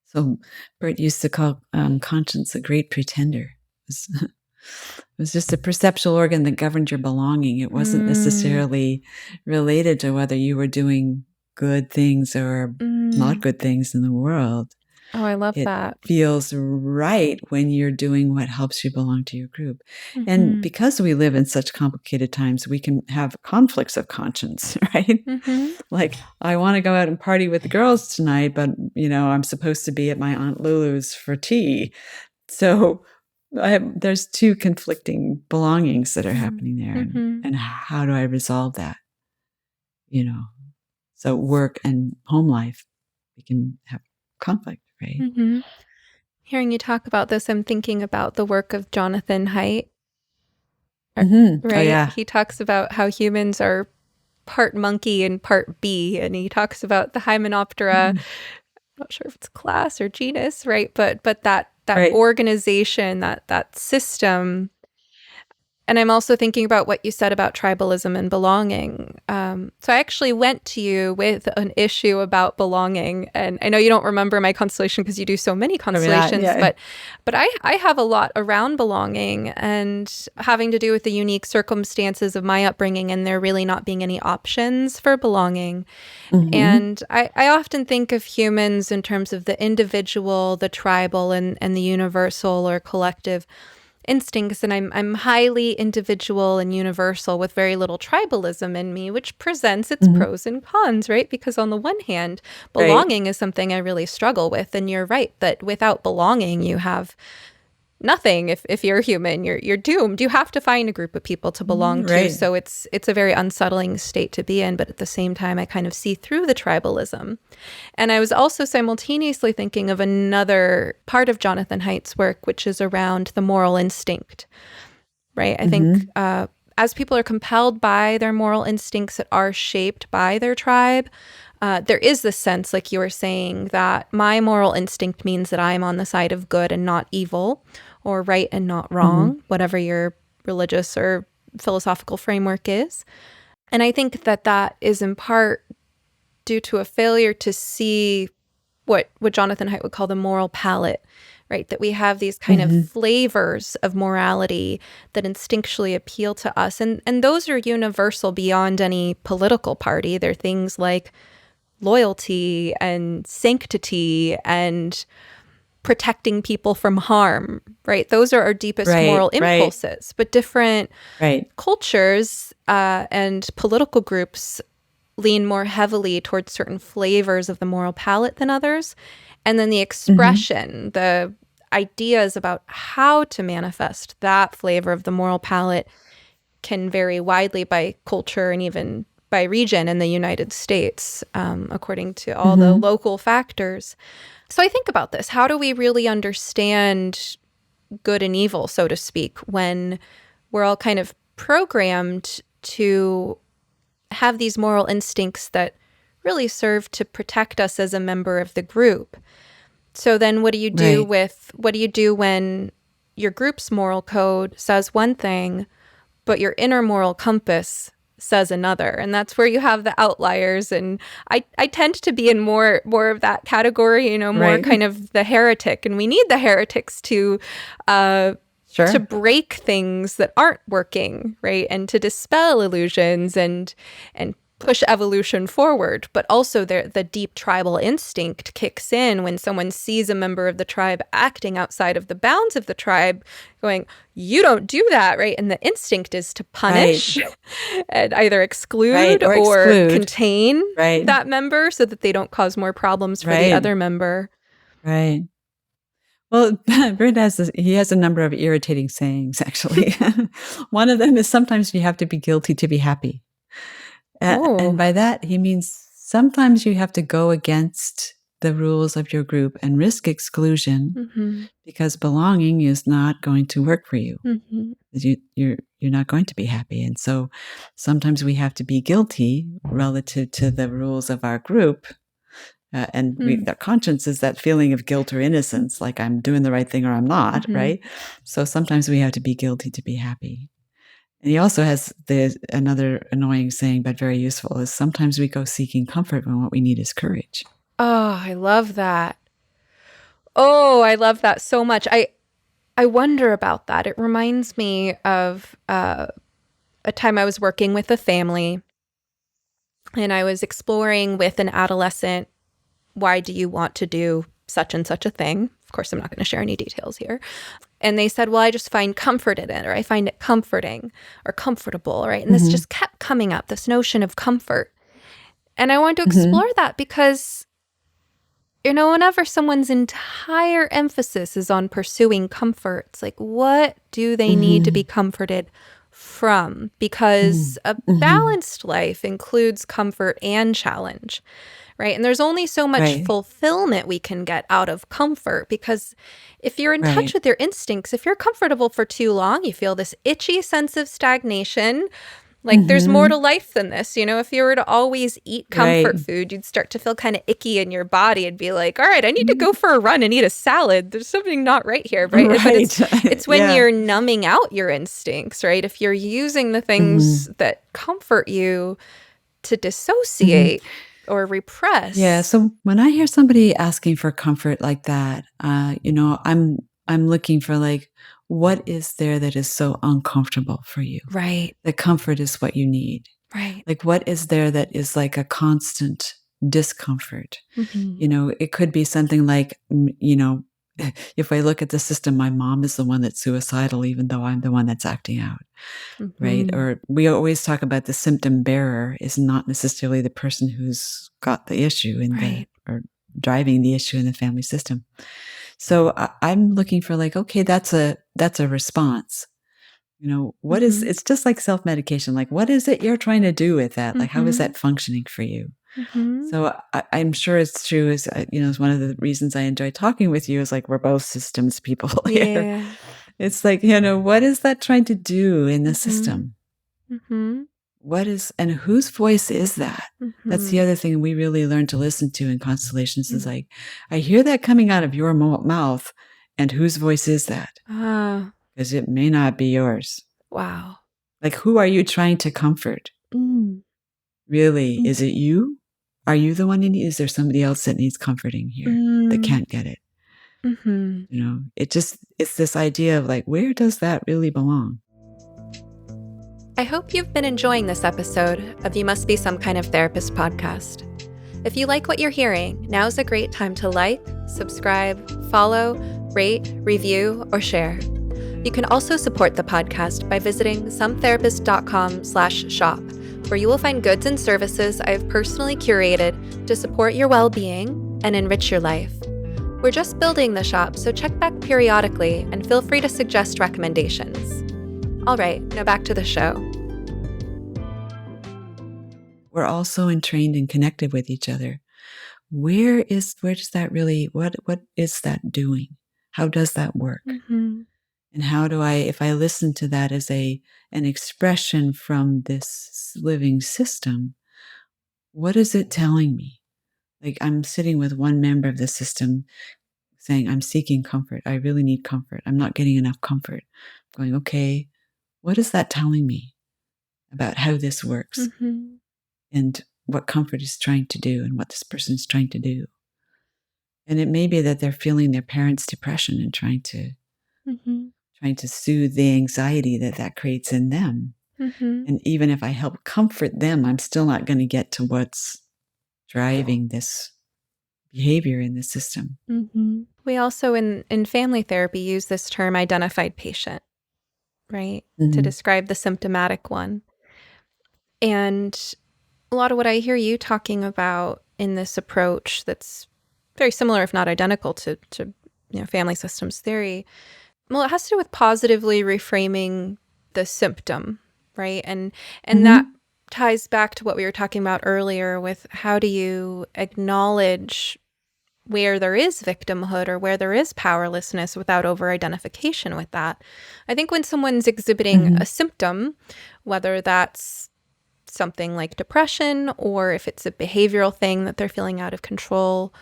So Bert used to call conscience a great pretender. It was just a perceptual organ that governed your belonging. It wasn't necessarily related to whether you were doing good things or not good things in the world. Oh, I love that. It feels right when you're doing what helps you belong to your group. And because we live in such complicated times, we can have conflicts of conscience, right? Like, I want to go out and party with the girls tonight, but, I'm supposed to be at my Aunt Lulu's for tea. So there's two conflicting belongings that are happening there. And how do I resolve that? So work and home life, we can have conflict. Right. Hearing you talk about this, I'm thinking about the work of Jonathan Haidt. Right? Oh, yeah. He talks about how humans are part monkey and part bee, and he talks about the Hymenoptera. I'm not sure if it's class or genus, right? But that right. Organization, that system. And I'm also thinking about what you said about tribalism and belonging. So I actually went to you with an issue about belonging. And I know you don't remember my constellation because you do so many constellations, but I have a lot around belonging and having to do with the unique circumstances of my upbringing and there really not being any options for belonging. And I often think of humans in terms of the individual, the tribal, and the universal or collective. instincts, and I'm highly individual and universal with very little tribalism in me, which presents its Mhm. pros and cons, right? Because on the one hand, Right. belonging is something I really struggle with, and you're right that without belonging, you have nothing. If you're human, you're doomed. You have to find a group of people to belong to. Right. So it's a very unsettling state to be in, but at the same time, I kind of see through the tribalism. And I was also simultaneously thinking of another part of Jonathan Haidt's work, which is around the moral instinct, right? I think Mhm. as people are compelled by their moral instincts that are shaped by their tribe, there is this sense, like you were saying, that my moral instinct means that I'm on the side of good and not evil, or right and not Mhm. wrong, whatever your religious or philosophical framework is. And I think that that is in part due to a failure to see what Jonathan Haidt would call the moral palette, right? That we have these kind of Mhm. flavors of morality that instinctually appeal to us. And those are universal beyond any political party. They're things like loyalty and sanctity and protecting people from harm, right? Those are our deepest Right. moral Right. impulses. But different Right. cultures and political groups lean more heavily towards certain flavors of the moral palette than others. And then the Mhm. expression, the ideas about how to manifest that flavor of the moral palette can vary widely by culture and even by region in the United States, according to all the Mhm. local factors. So I think about this. How do we really understand good and evil, so to speak, when we're all kind of programmed to have these moral instincts that really serve to protect us as a member of the group? So then what do you do Right. when your group's moral code says one thing, but your inner moral compass says another? And that's where you have the outliers. And I tend to be in more of that category, more Right. kind of the heretic. And we need the heretics uh, to Sure. break things that aren't working, right? And to dispel illusions and push evolution forward. But also the deep tribal instinct kicks in when someone sees a member of the tribe acting outside of the bounds of the tribe, going, you don't do that, right? And the instinct is to Right. punish and either Right. exclude Or or exclude. contain Right. that member so that they don't cause more problems for the Right. other member. Right. Well, Bert he has a number of irritating sayings, actually. One of them is sometimes you have to be guilty to be happy. And Oh. by that, he means sometimes you have to go against the rules of your group and risk exclusion Mm-hmm. because belonging is not going to work for you. Mm-hmm. You're not going to be happy. And so sometimes we have to be guilty relative to the rules of our group. The conscience is that feeling of guilt or innocence, like I'm doing the right thing or I'm not, Mm-hmm. right? So sometimes we have to be guilty to be happy. And he also has another annoying saying, but very useful, is sometimes we go seeking comfort when what we need is courage. Oh, I love that. Oh, I love that so much. I wonder about that. It reminds me of a time I was working with a family and I was exploring with an adolescent, why do you want to do such and such a thing? Of course, I'm not going to share any details here. And they said, well, I just find comfort in it, or I find it comforting or comfortable, right? And this Mm-hmm. just kept coming up, this notion of comfort. And I wanted to Mm-hmm. explore that because, whenever someone's entire emphasis is on pursuing comfort, it's like, what do they need to Mm-hmm. be comforted from? Because a Mm-hmm. balanced life includes comfort and challenge, right? And there's only so much Right. fulfillment we can get out of comfort, because if you're in touch Right. with your instincts, if you're comfortable for too long, you feel this itchy sense of stagnation. Like there's more Mm-hmm. to life than this. If you were to always eat Right. comfort food, you'd start to feel kind of icky in your body and be like, all right, I need to go for a run and eat a salad. There's something not right here, right? But Right. it's when Yeah. you're numbing out your instincts, right? If you're using the things Mm-hmm. that comfort you to Mm-hmm. dissociate or Yeah. repress. So when I hear somebody asking for comfort like that, I'm looking for like, what is there that is so uncomfortable for you? Right, The comfort is what you need. right. Like, what is there that is like a constant discomfort? Mm-hmm. It could be something like, if I look at the system, my mom is the one that's suicidal, even though I'm the one that's acting out, right? Or we always talk about the symptom bearer is not necessarily the person who's got the issue or driving the issue in the family system. So I'm looking for like, okay, that's a response. What is, it's just like self-medication. Like, what is it you're trying to do with that? Like, how is that functioning for you? So I'm sure it's true. Is one of the reasons I enjoy talking with you is like, we're both systems people here. It's like, what is that trying to do in the system? What is, and whose voice is that? That's the other thing we really learn to listen to in constellations is like, I hear that coming out of your mouth, and whose voice is that? Because it may not be yours. Wow. Like, who are you trying to comfort? Really? Is it you? Are you the one is there somebody else that needs comforting here that can't get it? It's this idea of like, where does that really belong? I hope you've been enjoying this episode of You Must Be Some Kind of Therapist podcast. If you like what you're hearing, now's a great time to like, subscribe, follow, rate, review, or share. You can also support the podcast by visiting sometherapist.com/shop, where you will find goods and services I have personally curated to support your well-being and enrich your life. We're just building the shop, so check back periodically and feel free to suggest recommendations. All right, now back to the show. We're all so entrained and connected with each other. Where does that really, what is that doing? How does that work? And how do if I listen to that as an expression from this living system, what is it telling me? Like, I'm sitting with one member of the system saying, I'm seeking comfort. I really need comfort. I'm not getting enough comfort. I'm going, okay, what is that telling me about how this works and what comfort is trying to do and what this person is trying to do? And it may be that they're feeling their parents' depression and trying to soothe the anxiety that creates in them. And even if I help comfort them, I'm still not going to get to what's driving this behavior in the system. We also, in family therapy, use this term identified patient, right? To describe the symptomatic one. And a lot of what I hear you talking about in this approach that's very similar, if not identical to family systems theory, well, it has to do with positively reframing the symptom, right? And that ties back to what we were talking about earlier with how do you acknowledge where there is victimhood or where there is powerlessness without over-identification with that. I think when someone's exhibiting a symptom, whether that's something like depression or if it's a behavioral thing that they're feeling out of control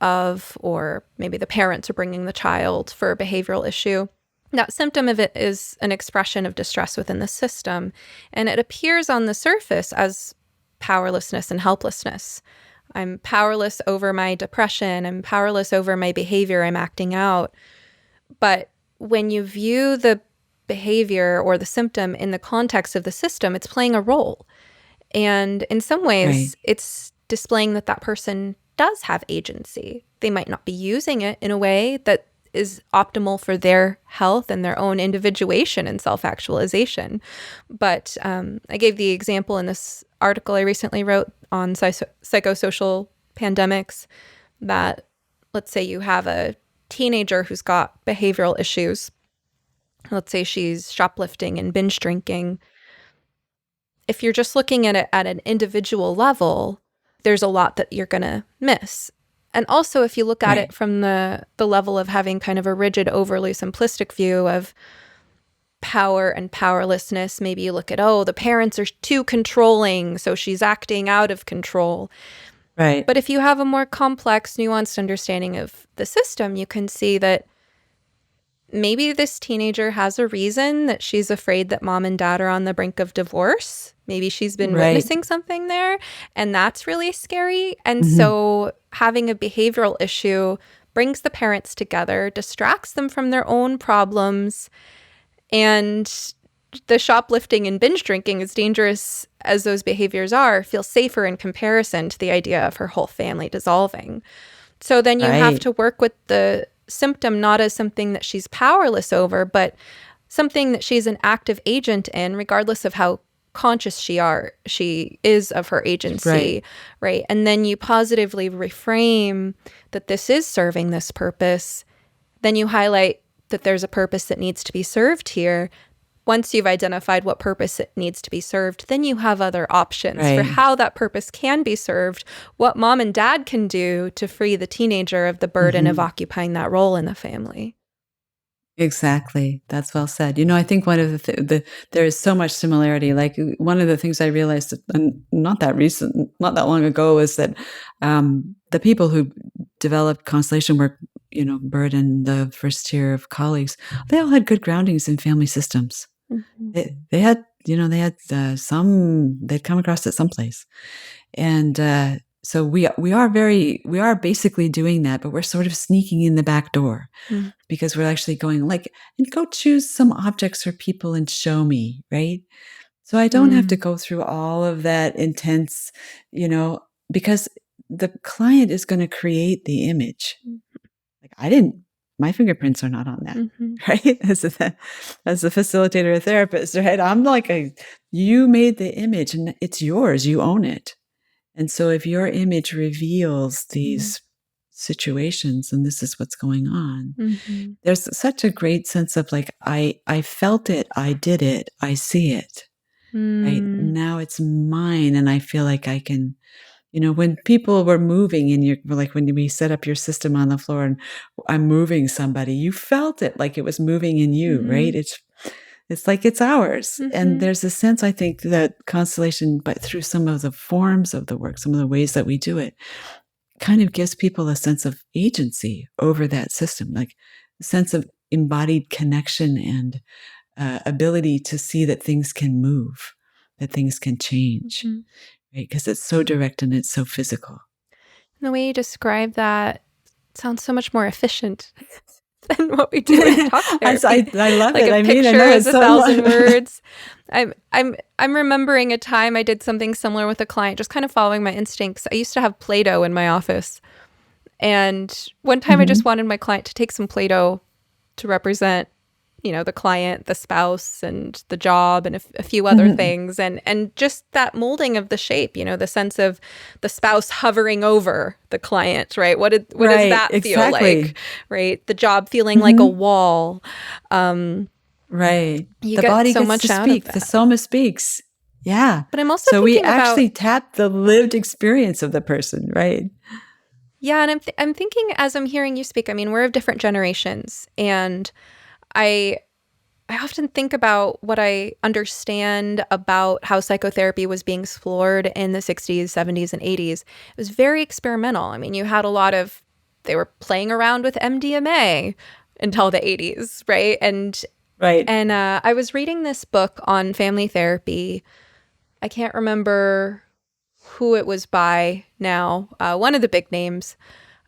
of, or maybe the parents are bringing the child for a behavioral issue, that symptom of it is an expression of distress within the system, and it appears on the surface as powerlessness and helplessness. I'm powerless over my depression. I'm powerless over my behavior. I'm acting out. But when you view the behavior or the symptom in the context of the system, it's playing a role. And in some ways, it's displaying that person does have agency. They might not be using it in a way that is optimal for their health and their own individuation and self-actualization. But I gave the example in this article I recently wrote on psychosocial pandemics that, let's say you have a teenager who's got behavioral issues. Let's say she's shoplifting and binge drinking. If you're just looking at it at an individual level, there's a lot that you're going to miss. And also, if you look at it from the level of having kind of a rigid, overly simplistic view of power and powerlessness, maybe you look at, the parents are too controlling, so she's acting out of control. Right. But if you have a more complex, nuanced understanding of the system, you can see that maybe this teenager has a reason that she's afraid that mom and dad are on the brink of divorce. Maybe she's been witnessing something there, and that's really scary. And so having a behavioral issue brings the parents together, distracts them from their own problems, and the shoplifting and binge drinking, as dangerous as those behaviors are, feel safer in comparison to the idea of her whole family dissolving. So then you have to work with the symptom not as something that she's powerless over, but something that she's an active agent in, regardless of how conscious she is of her agency, right? And then you positively reframe that this is serving this purpose. Then you highlight that there's a purpose that needs to be served here. Once you've identified what purpose it needs to be served, then you have other options for how that purpose can be served, what mom and dad can do to free the teenager of the burden of occupying that role in the family. Exactly. That's well said. You know, I think one of there is so much similarity. Like one of the things I realized not that long ago, was that the people who developed constellation work, you know, Bird and the first tier of colleagues, they all had good groundings in family systems. They had, you know, they'd come across it someplace. And so we are basically doing that, but we're sort of sneaking in the back door because we're actually going like, and go choose some objects or people and show me, right? So I don't have to go through all of that intense, you know, because the client is going to create the image. Like my fingerprints are not on that, right? As a facilitator or therapist, right? I'm like, you made the image and it's yours, you own it. And so if your image reveals these situations and this is what's going on, there's such a great sense of like, I felt it, I did it, I see it, right? Now it's mine. And I feel like I can, you know, when people were moving like when we set up your system on the floor and I'm moving somebody, you felt it like it was moving in you, right? It's like it's ours. And there's a sense, I think, that constellation, but through some of the forms of the work, some of the ways that we do it, kind of gives people a sense of agency over that system, like a sense of embodied connection and ability to see that things can move, that things can change. Right, because it's so direct and it's so physical. And the way you describe that sounds so much more efficient than what we do in talk therapy. I love like it. A I picture mean, I know is it's 1,000 words. I'm remembering a time I did something similar with a client, just kind of following my instincts. I used to have Play-Doh in my office, and one time I just wanted my client to take some Play-Doh to represent, you know, the client, the spouse, and the job, and a few other things. And just that molding of the shape, you know, the sense of the spouse hovering over the client, right? What does that feel like, right? The job feeling like a wall. Right. You the get body so gets much to out speak. of that. The Soma speaks. Yeah. But I'm also so we thinking actually tap the lived experience of the person, right? Yeah, and I'm thinking as I'm hearing you speak, I mean, we're of different generations, and I often think about what I understand about how psychotherapy was being explored in the 60s, 70s, and 80s. It was very experimental. I mean, you had they were playing around with MDMA until the 80s, right? And I was reading this book on family therapy. I can't remember who it was by now, one of the big names,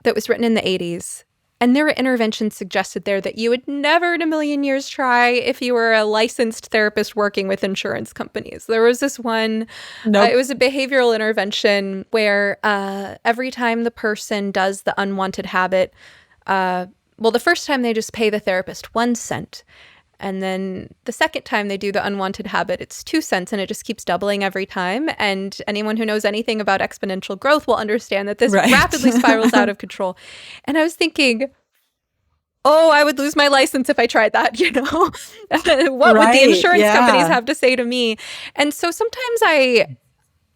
that was written in the 80s. And there were interventions suggested there that you would never in a million years try if you were a licensed therapist working with insurance companies. There was this one, it was a behavioral intervention where every time the person does the unwanted habit, the first time they just pay the therapist 1 cent. And then the second time they do the unwanted habit, it's 2 cents, and it just keeps doubling every time. And anyone who knows anything about exponential growth will understand that this rapidly spirals out of control. And I was thinking, I would lose my license if I tried that, you know? What would the insurance companies have to say to me? And so sometimes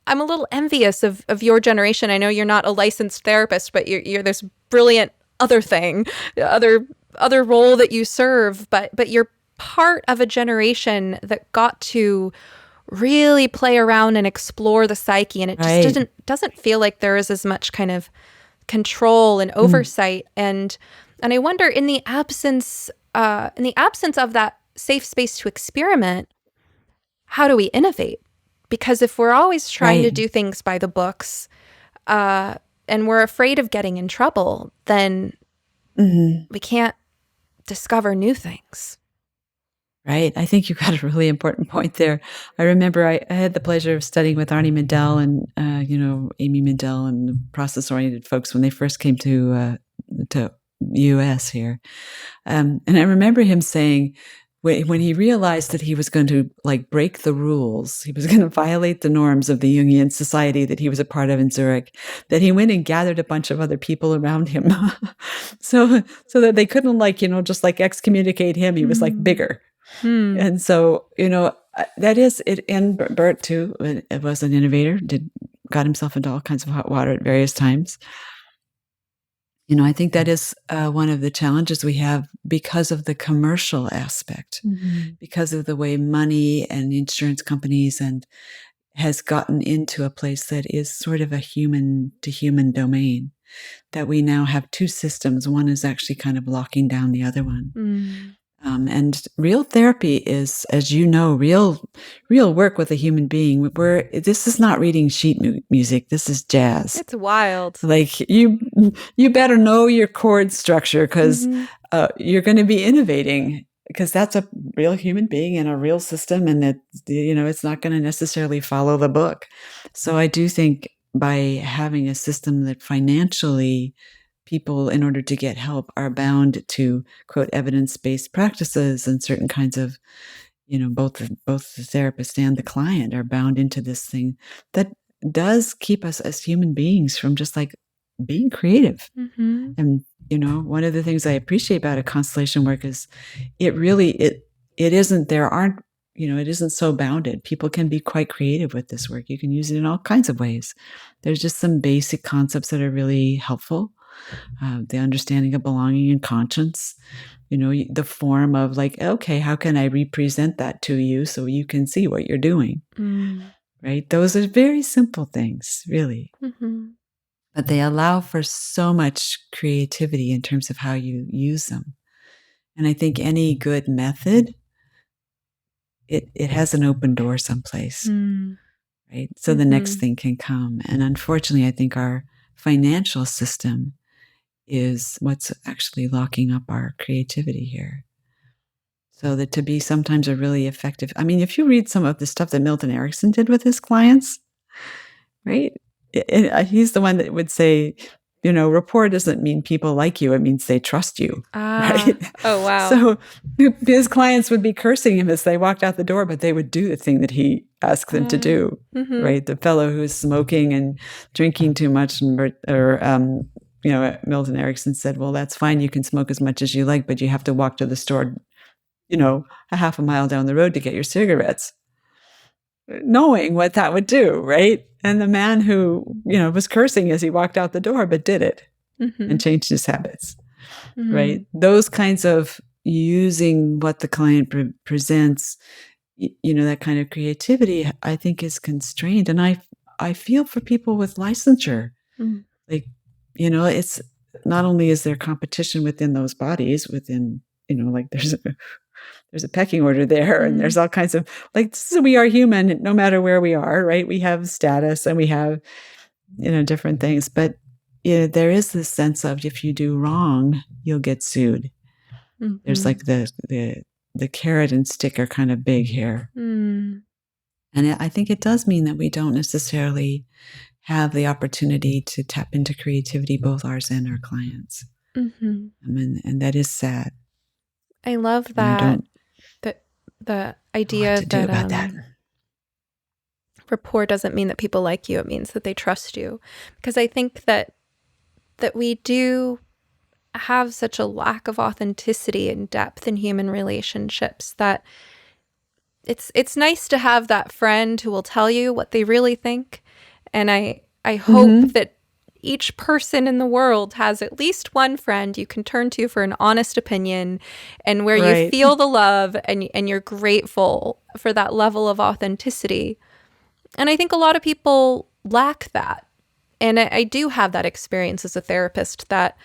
I'm a little envious of your generation. I know you're not a licensed therapist, but you're this brilliant other thing, other role that you serve, but you're part of a generation that got to really play around and explore the psyche, and it just doesn't feel like there is as much kind of control and oversight. And I wonder, in the absence of that safe space to experiment, how do we innovate? Because if we're always trying to do things by the books, and we're afraid of getting in trouble, then we can't discover new things. Right. I think you got a really important point there. I remember I had the pleasure of studying with Arnie Mindell and, Amy Mindell and the process-oriented folks when they first came to U.S. here. And I remember him saying, when he realized that he was going to break the rules, he was going to violate the norms of the Jungian society that he was a part of in Zurich, that he went and gathered a bunch of other people around him, so that they couldn't just excommunicate him. He was bigger, and so that is it. And Bert too, it was an innovator. Got himself into all kinds of hot water at various times. I think that is one of the challenges we have because of the commercial aspect, because of the way money and insurance companies has gotten into a place that is sort of a human to human domain, that we now have two systems. One is actually kind of locking down the other one. And real therapy is, as you know, real work with a human being. This is not reading sheet music. This is jazz. It's wild. You better know your chord structure, because you're going to be innovating, because that's a real human being in a real system, and that it's not going to necessarily follow the book. So I do think by having a system that financially people, in order to get help, are bound to, quote, evidence-based practices, and certain kinds of, both the therapist and the client are bound into this thing that does keep us as human beings from just being creative. And, one of the things I appreciate about a constellation work is it isn't so bounded. People can be quite creative with this work. You can use it in all kinds of ways. There's just some basic concepts that are really helpful. The understanding of belonging and conscience, the form of okay, how can I represent that to you so you can see what you're doing? Right? Those are very simple things, really. But they allow for so much creativity in terms of how you use them. And I think any good method, it has an open door someplace, right? So the next thing can come. And unfortunately, I think our financial system is what's actually locking up our creativity here. So that to be sometimes a really effective, if you read some of the stuff that Milton Erickson did with his clients, right? He's the one that would say, rapport doesn't mean people like you, it means they trust you. Right? Oh, wow. So his clients would be cursing him as they walked out the door, but they would do the thing that he asked them to do, right? The fellow who's smoking and drinking too much, Milton Erickson said, well, that's fine. You can smoke as much as you like, but you have to walk to the store, a half a mile down the road to get your cigarettes, knowing what that would do, right? And the man who, was cursing as he walked out the door, but did it and changed his habits, right? Those kinds of using what the client presents, that kind of creativity, I think is constrained. And I feel for people with licensure, it's not only is there competition within those bodies, there's a pecking order there, and there's all kinds of so we are human no matter where we are, right? We have status and we have, different things, but there is this sense of if you do wrong, you'll get sued. There's the carrot and stick are kind of big here. And I think it does mean that we don't necessarily have the opportunity to tap into creativity, both ours and our clients. And that is sad. I love that. The idea that rapport doesn't mean that people like you. It means that they trust you. Because I think that we do have such a lack of authenticity and depth in human relationships that it's nice to have that friend who will tell you what they really think. And I hope that each person in the world has at least one friend you can turn to for an honest opinion, and where you feel the love and you're grateful for that level of authenticity. And I think a lot of people lack that. And I do have that experience as a therapist, that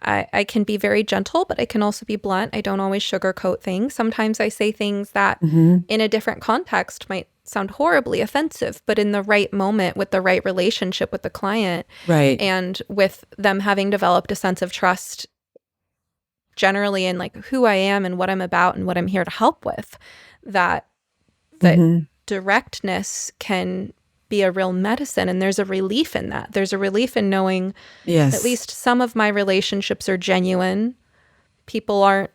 I can be very gentle, but I can also be blunt. I don't always sugarcoat things. Sometimes I say things that in a different context might sound horribly offensive, but in the right moment with the right relationship with the client, and with them having developed a sense of trust generally in who I am and what I'm about and what I'm here to help with, that directness can be a real medicine. And there's a relief in that. There's a relief in knowing Yes. at least some of my relationships are genuine. People aren't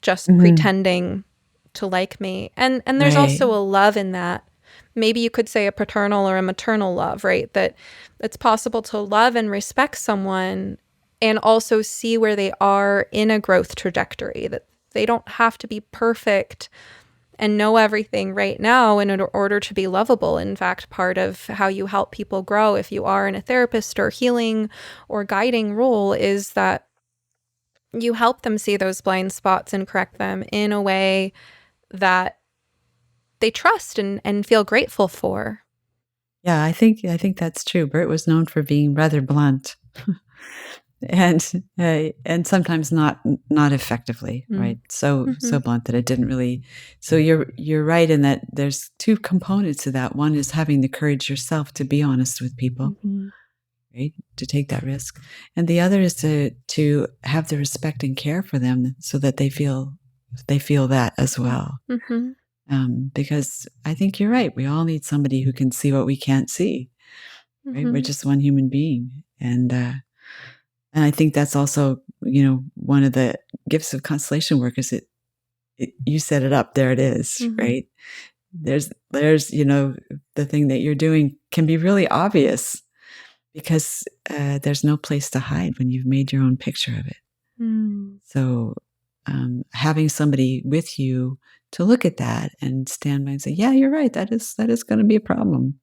just pretending to like me. And there's also a love in that. Maybe you could say a paternal or a maternal love, right? That it's possible to love and respect someone and also see where they are in a growth trajectory, that they don't have to be perfect and know everything right now in order to be lovable. In fact, part of how you help people grow, if you are in a therapist or healing or guiding role, is that you help them see those blind spots and correct them in a way that they trust and feel grateful for. Yeah, I think that's true. Bert was known for being rather blunt, and sometimes not effectively, right? So blunt that it didn't really. So you're right in that there's two components to that. One is having the courage yourself to be honest with people, right? To take that risk, and the other is to have the respect and care for them so that they feel that as well. Because I think you're right. We all need somebody who can see what we can't see. Right? We're just one human being, and I think that's also, one of the gifts of constellation work is you set it up. There it is, right? There's the thing that you're doing can be really obvious because there's no place to hide when you've made your own picture of it. So having somebody with you to look at that and stand by and say, yeah, you're right. That is going to be a problem,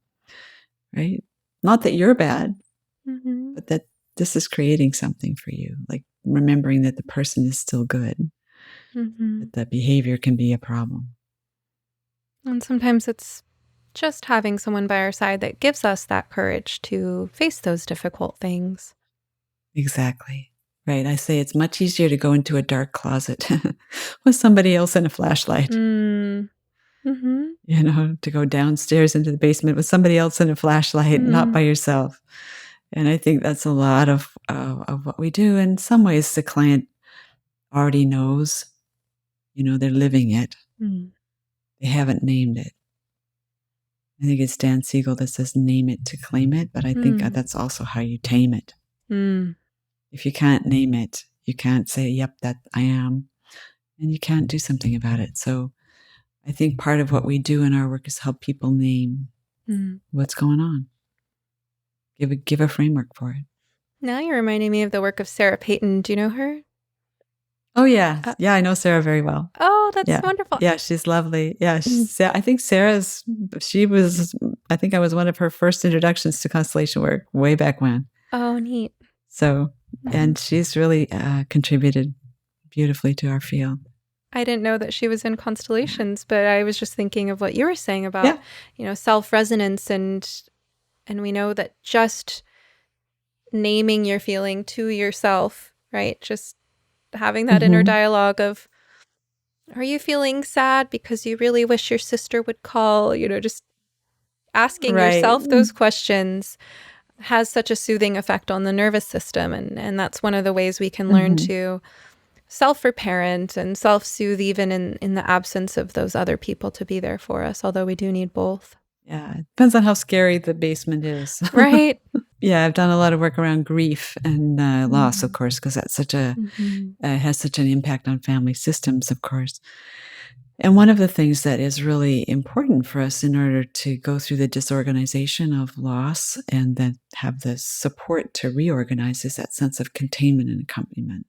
right? Not that you're bad, but that this is creating something for you. Like remembering that the person is still good, that the behavior can be a problem. And sometimes it's just having someone by our side that gives us that courage to face those difficult things. Exactly. Right. I say it's much easier to go into a dark closet with somebody else and a flashlight. To go downstairs into the basement with somebody else and a flashlight, not by yourself. And I think that's a lot of what we do. In some ways, the client already knows, they're living it. They haven't named it. I think it's Dan Siegel that says, name it to claim it. But I think that's also how you tame it. If you can't name it, you can't say, yep, that I am. And you can't do something about it. So I think part of what we do in our work is help people name what's going on. Give a framework for it. Now you're reminding me of the work of Sarah Payton. Do you know her? Oh, yeah. I know Sarah very well. Oh, that's wonderful. Yeah, she's lovely. Yeah, I think I think I was one of her first introductions to constellation work way back when. Oh, neat. So, and she's really contributed beautifully to our field. I didn't know that she was in constellations, but I was just thinking of what you were saying about, self-resonance, and we know that just naming your feeling to yourself, right? Just having that inner dialogue of, are you feeling sad because you really wish your sister would call? Just asking yourself those questions has such a soothing effect on the nervous system. And that's one of the ways we can learn to self-reparent and self-soothe even in the absence of those other people to be there for us, although we do need both. Yeah, it depends on how scary the basement is. Right. Yeah, I've done a lot of work around grief and loss, of course, because that's such has such an impact on family systems, of course. And one of the things that is really important for us in order to go through the disorganization of loss and then have the support to reorganize is that sense of containment and accompaniment.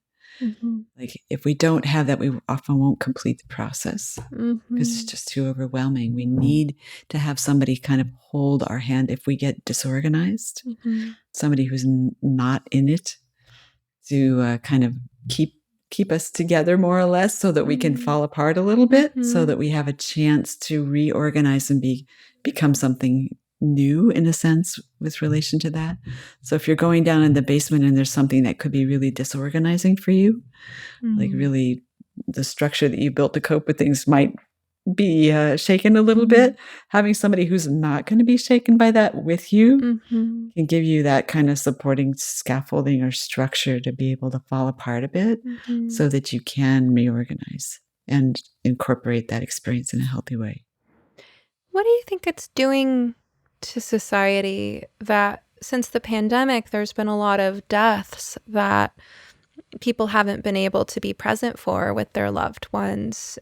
Like if we don't have that, we often won't complete the process because it's just too overwhelming. We need to have somebody kind of hold our hand if we get disorganized, somebody who's not in it to kind of keep us together more or less so that we can fall apart a little bit so that we have a chance to reorganize and become something new in a sense with relation to that. So if you're going down in the basement and there's something that could be really disorganizing for you, like really the structure that you built to cope with things might be shaken a little bit, having somebody who's not going to be shaken by that with you can give you that kind of supporting scaffolding or structure to be able to fall apart a bit so that you can reorganize and incorporate that experience in a healthy way. What do you think it's doing to society that since the pandemic, there's been a lot of deaths that people haven't been able to be present for with their loved ones.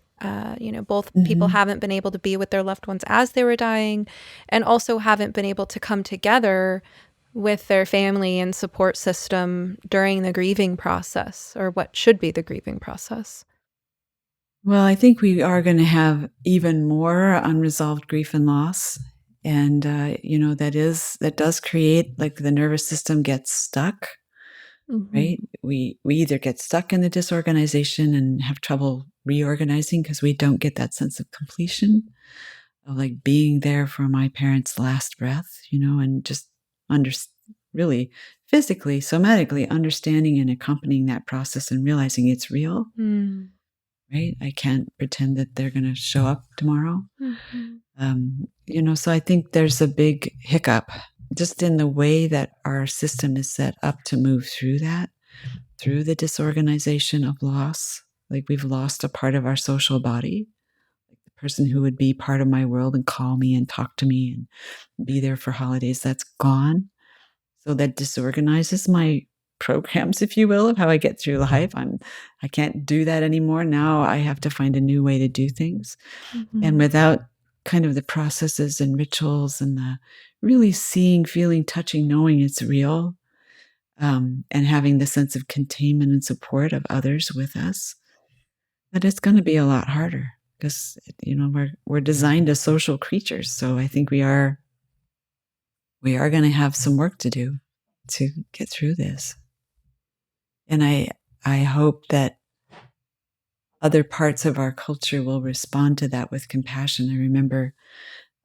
Both people haven't been able to be with their loved ones as they were dying, and also haven't been able to come together with their family and support system during the grieving process, or what should be the grieving process. Well, I think we are going to have even more unresolved grief and loss. And, that does create, like, the nervous system gets stuck, right? We either get stuck in the disorganization and have trouble reorganizing because we don't get that sense of completion of, like, being there for my parents' last breath, and just really physically, somatically understanding and accompanying that process and realizing it's real. Right? I can't pretend that they're going to show up tomorrow. So I think there's a big hiccup just in the way that our system is set up to move through that, through the disorganization of loss. Like, we've lost a part of our social body, like the person who would be part of my world and call me and talk to me and be there for holidays, that's gone. So that disorganizes my programs, if you will, of how I get through life. I can't do that anymore. Now I have to find a new way to do things. And without kind of the processes and rituals and the really seeing, feeling, touching, knowing it's real, and having the sense of containment and support of others with us, that it's going to be a lot harder because, we're designed as social creatures. So I think we are going to have some work to do to get through this. And I hope that other parts of our culture will respond to that with compassion. I remember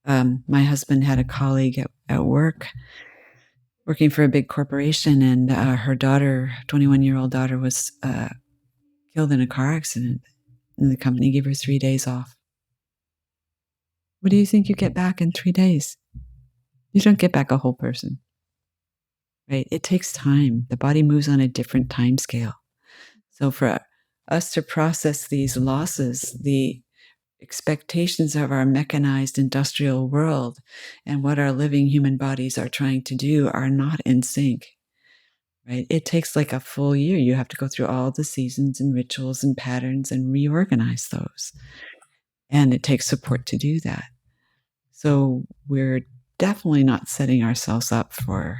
my husband had a colleague at work working for a big corporation, and her daughter, 21-year-old daughter, was killed in a car accident, and the company gave her 3 days off. What do you think you get back in 3 days? You don't get back a whole person. Right? It takes time. The body moves on a different time scale. So for us to process these losses, the expectations of our mechanized industrial world and what our living human bodies are trying to do are not in sync. Right? It takes like a full year. You have to go through all the seasons and rituals and patterns and reorganize those. And it takes support to do that. So we're definitely not setting ourselves up for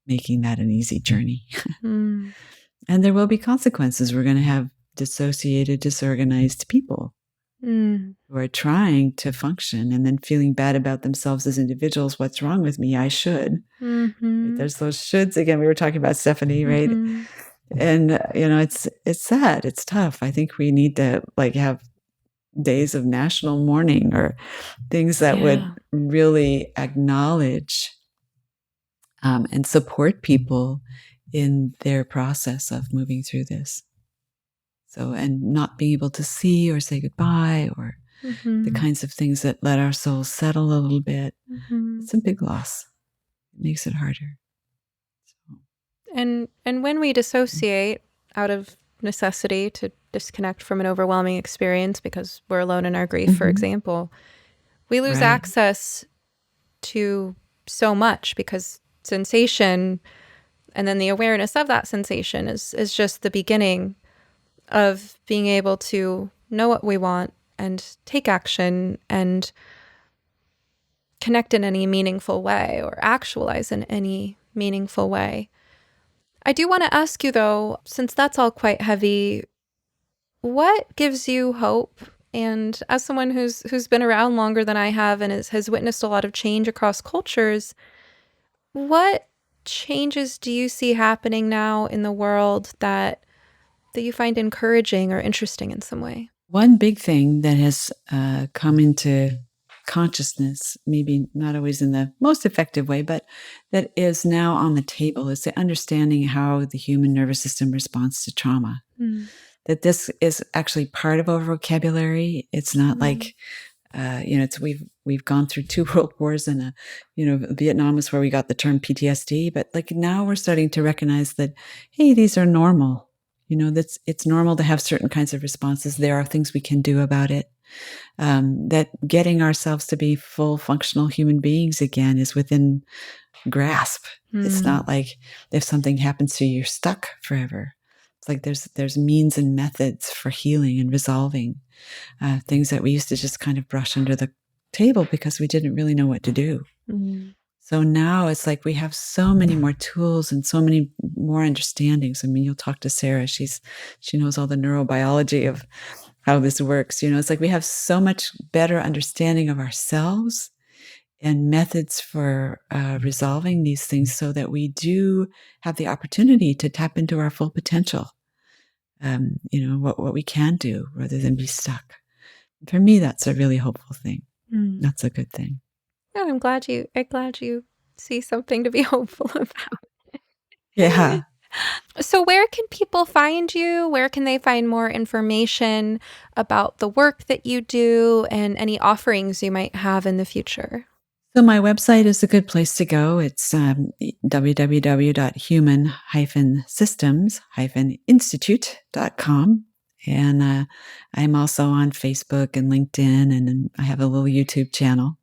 making that an easy journey. And there will be consequences. We're going to have dissociated, disorganized people who are trying to function and then feeling bad about themselves as individuals. What's wrong with me? I should. Right? There's those shoulds again. We were talking about Stephanie, right? And it's sad. It's tough. I think we need to have days of national mourning or things that would really acknowledge and support people in their process of moving through this. So, and not being able to see or say goodbye or the kinds of things that let our souls settle a little bit. It's a big loss. It makes it harder. So. And when we dissociate out of necessity to disconnect from an overwhelming experience because we're alone in our grief, for example, we lose access to so much because sensation and then the awareness of that sensation is just the beginning of being able to know what we want and take action and connect in any meaningful way or actualize in any meaningful way. I do want to ask you, though, since that's all quite heavy, what gives you hope? And as someone who's been around longer than I have and has witnessed a lot of change across cultures, what changes do you see happening now in the world that you find encouraging or interesting in some way? One big thing that has come into consciousness, maybe not always in the most effective way, but that is now on the table, is the understanding how the human nervous system responds to trauma. That this is actually part of our vocabulary. It's not like, we've gone through 2 world wars and Vietnam is where we got the term PTSD, but now we're starting to recognize that, hey, these are normal. It's normal to have certain kinds of responses. There are things we can do about it. that getting ourselves to be full functional human beings again is within grasp. It's not like if something happens to you, you're stuck forever. It's like there's means and methods for healing and resolving things that we used to just kind of brush under the table because we didn't really know what to do. So now it's like we have so many more tools and so many more understandings. I mean, you'll talk to Sarah. She knows all the neurobiology of how this works. It's like we have so much better understanding of ourselves and methods for resolving these things so that we do have the opportunity to tap into our full potential. What we can do rather than be stuck. For me, that's a really hopeful thing. That's a good thing. And I'm glad you see something to be hopeful about. Yeah. So where can people find you? Where can they find more information about the work that you do and any offerings you might have in the future? So my website is a good place to go. It's www.human-systems-institute.com. And I'm also on Facebook and LinkedIn, and I have a little YouTube channel.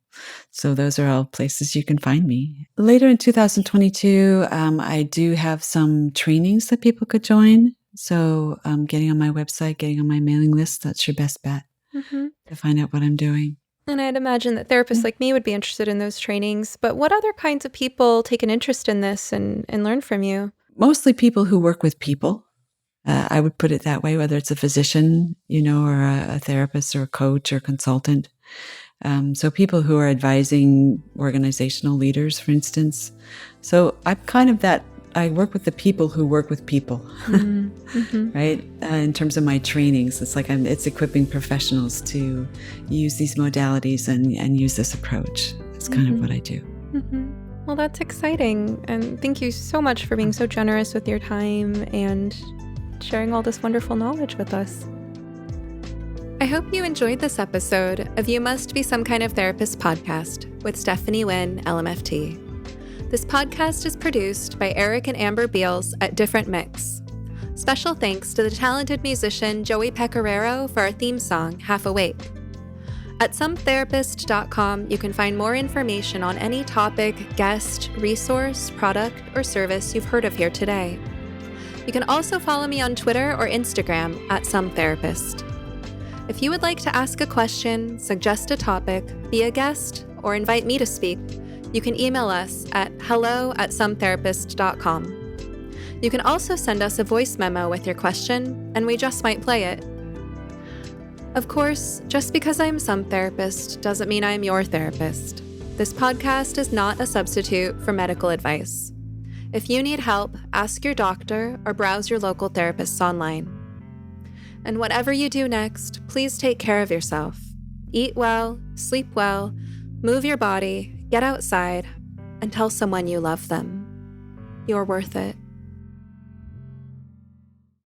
So those are all places you can find me. Later in 2022, I do have some trainings that people could join. So getting on my website, getting on my mailing list, that's your best bet to find out what I'm doing. And I'd imagine that therapists like me would be interested in those trainings. But what other kinds of people take an interest in this and learn from you? Mostly people who work with people. I would put it that way, whether it's a physician, or a therapist or a coach or consultant. So people who are advising organizational leaders, for instance. So I'm kind of that. I work with the people who work with people, right? In terms of my trainings, it's like it's equipping professionals to use these modalities and use this approach. That's kind of what I do. Well, that's exciting. And thank you so much for being so generous with your time and sharing all this wonderful knowledge with us. I hope you enjoyed this episode of You Must Be Some Kind of Therapist podcast with Stephanie Wynn, LMFT. This podcast is produced by Eric and Amber Beels at Different Mix. Special thanks to the talented musician Joey Pecoraro for our theme song, Half Awake. At sometherapist.com, you can find more information on any topic, guest, resource, product, or service you've heard of here today. You can also follow me on Twitter or Instagram at sometherapist. If you would like to ask a question, suggest a topic, be a guest, or invite me to speak, you can email us at hello@sometherapist.com. You can also send us a voice memo with your question, and we just might play it. Of course, just because I'm some therapist doesn't mean I'm your therapist. This podcast is not a substitute for medical advice. If you need help, ask your doctor or browse your local therapists online. And whatever you do next, please take care of yourself. Eat well, sleep well, move your body, get outside, and tell someone you love them. You're worth it.